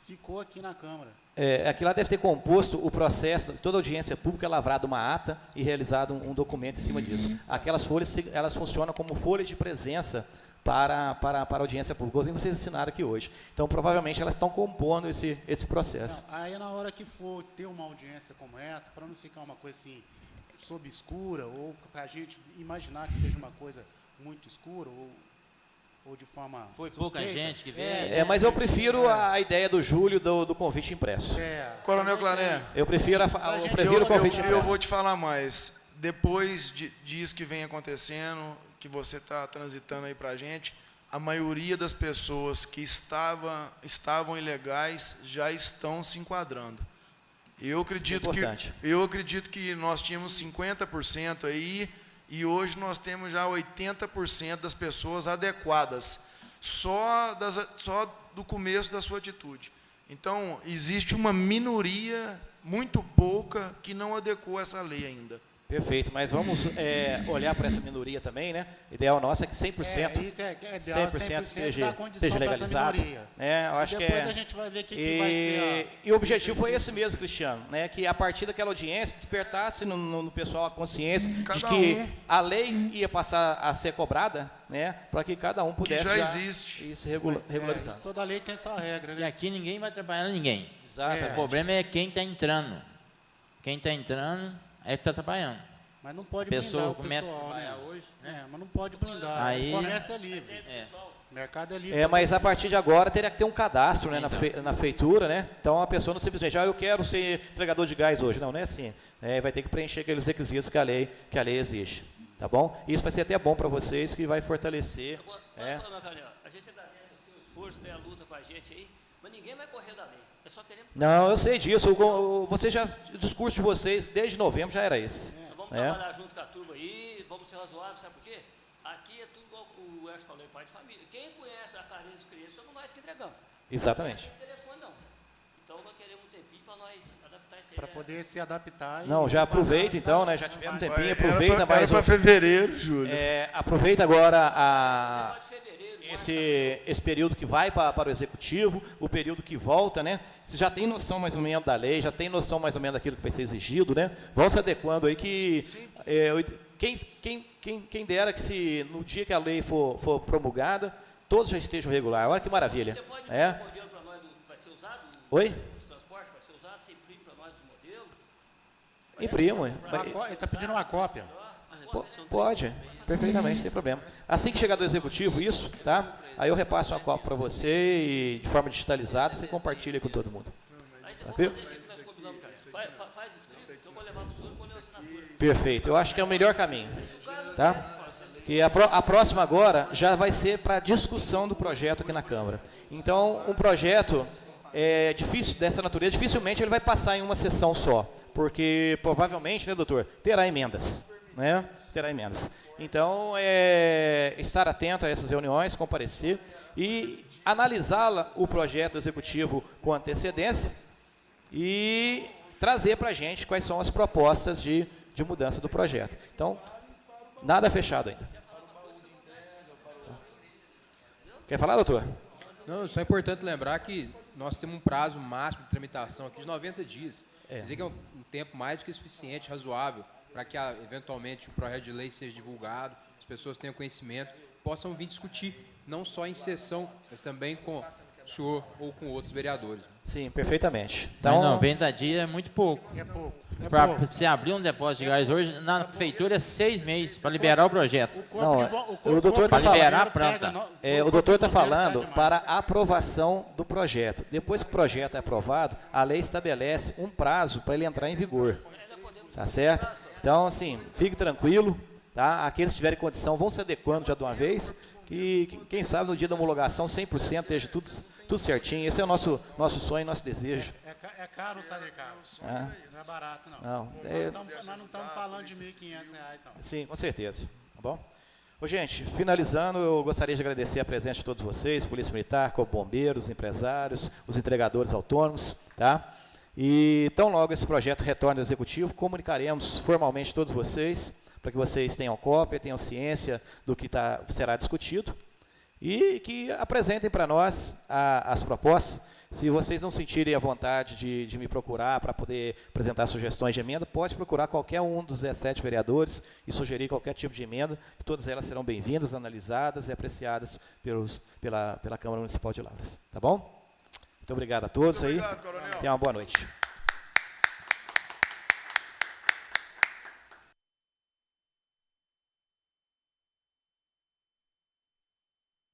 S5: Ficou aqui na Câmara.
S1: Aqui lá deve ter composto o processo, toda audiência pública é lavrada uma ata e realizado um documento em cima disso. Aquelas folhas, elas funcionam como folhas de presença para a audiência pública, igualzinho vocês assinaram aqui hoje. Então, provavelmente, elas estão compondo esse processo.
S5: Não, aí, na hora que for ter uma audiência como essa, para não ficar uma coisa assim, sob escura, ou para a gente imaginar que seja uma coisa muito escura, ou de forma
S9: Foi
S5: suspeita,
S9: pouca gente que veio.
S1: Mas eu prefiro a ideia do Júlio do convite impresso.
S6: Coronel Claret,
S1: Eu prefiro o convite impresso.
S6: eu vou te falar mais. depois disso que vem acontecendo, que você está transitando aí para a gente, a maioria das pessoas que estavam ilegais já estão se enquadrando. Eu acredito que nós tínhamos 50% aí, e hoje nós temos já 80% das pessoas adequadas, só do começo da sua atitude. Então, existe uma minoria muito pouca que não adequou essa lei ainda.
S1: Perfeito, mas vamos olhar para essa minoria também, né? O ideal nosso é que 100%,
S5: ideal
S1: 100%
S5: esteja
S1: esteja legalizado. Eu acho que
S5: depois a gente vai ver o que vai ser.
S1: E o objetivo foi esse mesmo, Cristiano, né? Que a partir daquela audiência despertasse no pessoal a consciência de que a lei ia passar a ser cobrada, né? Para que cada um pudesse
S6: já existe.
S1: Ir se regularizando.
S5: Toda lei tem sua regra,
S9: E
S5: né?
S9: aqui ninguém vai atrapalhando ninguém.
S1: Exato.
S9: O problema é quem está entrando. Quem está entrando é que está trabalhando.
S5: Mas não pode
S9: Pessoa
S5: blindar o
S9: começa
S5: pessoal,
S9: a trabalhar
S5: né?
S9: hoje, né?
S5: Mas não pode blindar.
S9: Aí-
S5: O comércio é livre. O mercado é livre.
S1: Mas a partir de agora teria que ter um cadastro, né, na feitura, né? Então a pessoa não simplesmente, eu quero ser entregador de gás hoje. Não é assim. Vai ter que preencher aqueles requisitos que a lei exige. Tá bom? Isso vai ser até bom para vocês, que vai fortalecer.
S10: A gente agradece o seu esforço, a luta com a gente aí, mas ninguém vai correr da lei. É só querer.
S1: Não, eu sei disso. O discurso de vocês desde novembro já era esse.
S10: Vamos trabalhar junto com a turma aí, vamos ser razoáveis, sabe por quê? Aqui é tudo igual o Ercio falou, pai de família. Quem conhece a carência dos clientes somos nós que entregamos.
S1: Exatamente.
S10: Não tem telefone, não. Então nós queremos um tempinho para nós adaptar isso aí.
S5: Para poder se adaptar.
S1: Não, já aproveita então, né? Já tivemos um tempinho,
S6: Era
S1: aproveita mais.
S6: para fevereiro, Júlio.
S1: Aproveita agora esse período que vai para o executivo, o período que volta, né? Você já tem noção mais ou menos da lei, já tem noção mais ou menos daquilo que vai ser exigido, né? Vão se adequando aí que quem dera que se no dia que a lei for promulgada, todos já estejam regulares. Olha que maravilha.
S10: Você pode dar um modelo para nós do que vai ser usado?
S1: Oi?
S10: Os transportes vai ser usado, você imprime para nós os modelos?
S1: Imprimo.
S5: Ele está pedindo uma cópia.
S1: Pode, perfeitamente, sem problema. Assim que chegar do executivo isso, tá? Aí eu repasso uma cópia para você e de forma digitalizada você compartilha com todo mundo. Tranquilo?
S10: Faz isso, então eu vou levar para o senhor e pôr a assinatura.
S1: Perfeito, eu acho que é o melhor caminho, tá? E a próxima agora já vai ser para discussão do projeto aqui na Câmara. Então, um projeto difícil dessa natureza, dificilmente ele vai passar em uma sessão só, porque provavelmente, né, doutor, terá emendas, né? Terá emendas. Então, estar atento a essas reuniões, comparecer e analisá-la, o projeto executivo com antecedência e trazer para a gente quais são as propostas de mudança do projeto. Então, nada fechado ainda. Quer falar, doutor?
S3: Não, só é importante lembrar que nós temos um prazo máximo de tramitação aqui de 90 dias. Quer dizer que é um tempo mais do que suficiente, razoável, para que eventualmente o projeto de lei seja divulgado, as pessoas tenham conhecimento, possam vir discutir, não só em sessão, mas também com o senhor ou com outros vereadores.
S1: Sim, perfeitamente.
S9: Então,
S1: Então,
S9: 90 dias é muito pouco.
S5: É pouco.
S9: Para você abrir um depósito de gás hoje, na prefeitura é 6 meses para liberar o projeto.
S1: o doutor
S9: Para
S1: está
S9: liberar a planta.
S1: o doutor está falando para a aprovação do projeto. Depois que o projeto é aprovado, a lei estabelece um prazo para ele entrar em vigor. Tá certo? Então, assim, fique tranquilo, tá? Aqueles que tiverem condição vão se adequando já de uma vez, que quem sabe no dia da homologação 100% esteja tudo certinho. Esse é o nosso sonho, nosso desejo.
S5: É caro o salário de carro. Não é barato, não. Nós não estamos falando de R$ 1.500, não.
S1: Sim, com certeza. Tá bom? Ô, gente, finalizando, eu gostaria de agradecer a presença de todos vocês, Polícia Militar, Corpo de Bombeiros, empresários, os entregadores autônomos, tá? E tão logo esse projeto retorne ao Executivo, comunicaremos formalmente todos vocês, para que vocês tenham cópia, tenham ciência do que será discutido e que apresentem para nós as propostas. Se vocês não sentirem a vontade de me procurar para poder apresentar sugestões de emenda, pode procurar qualquer um dos 17 vereadores e sugerir qualquer tipo de emenda, que todas elas serão bem-vindas, analisadas e apreciadas pela Câmara Municipal de Lavras. Tá bom? Muito obrigado a todos aí.
S6: Obrigado, coronel.
S1: Tenham uma boa noite.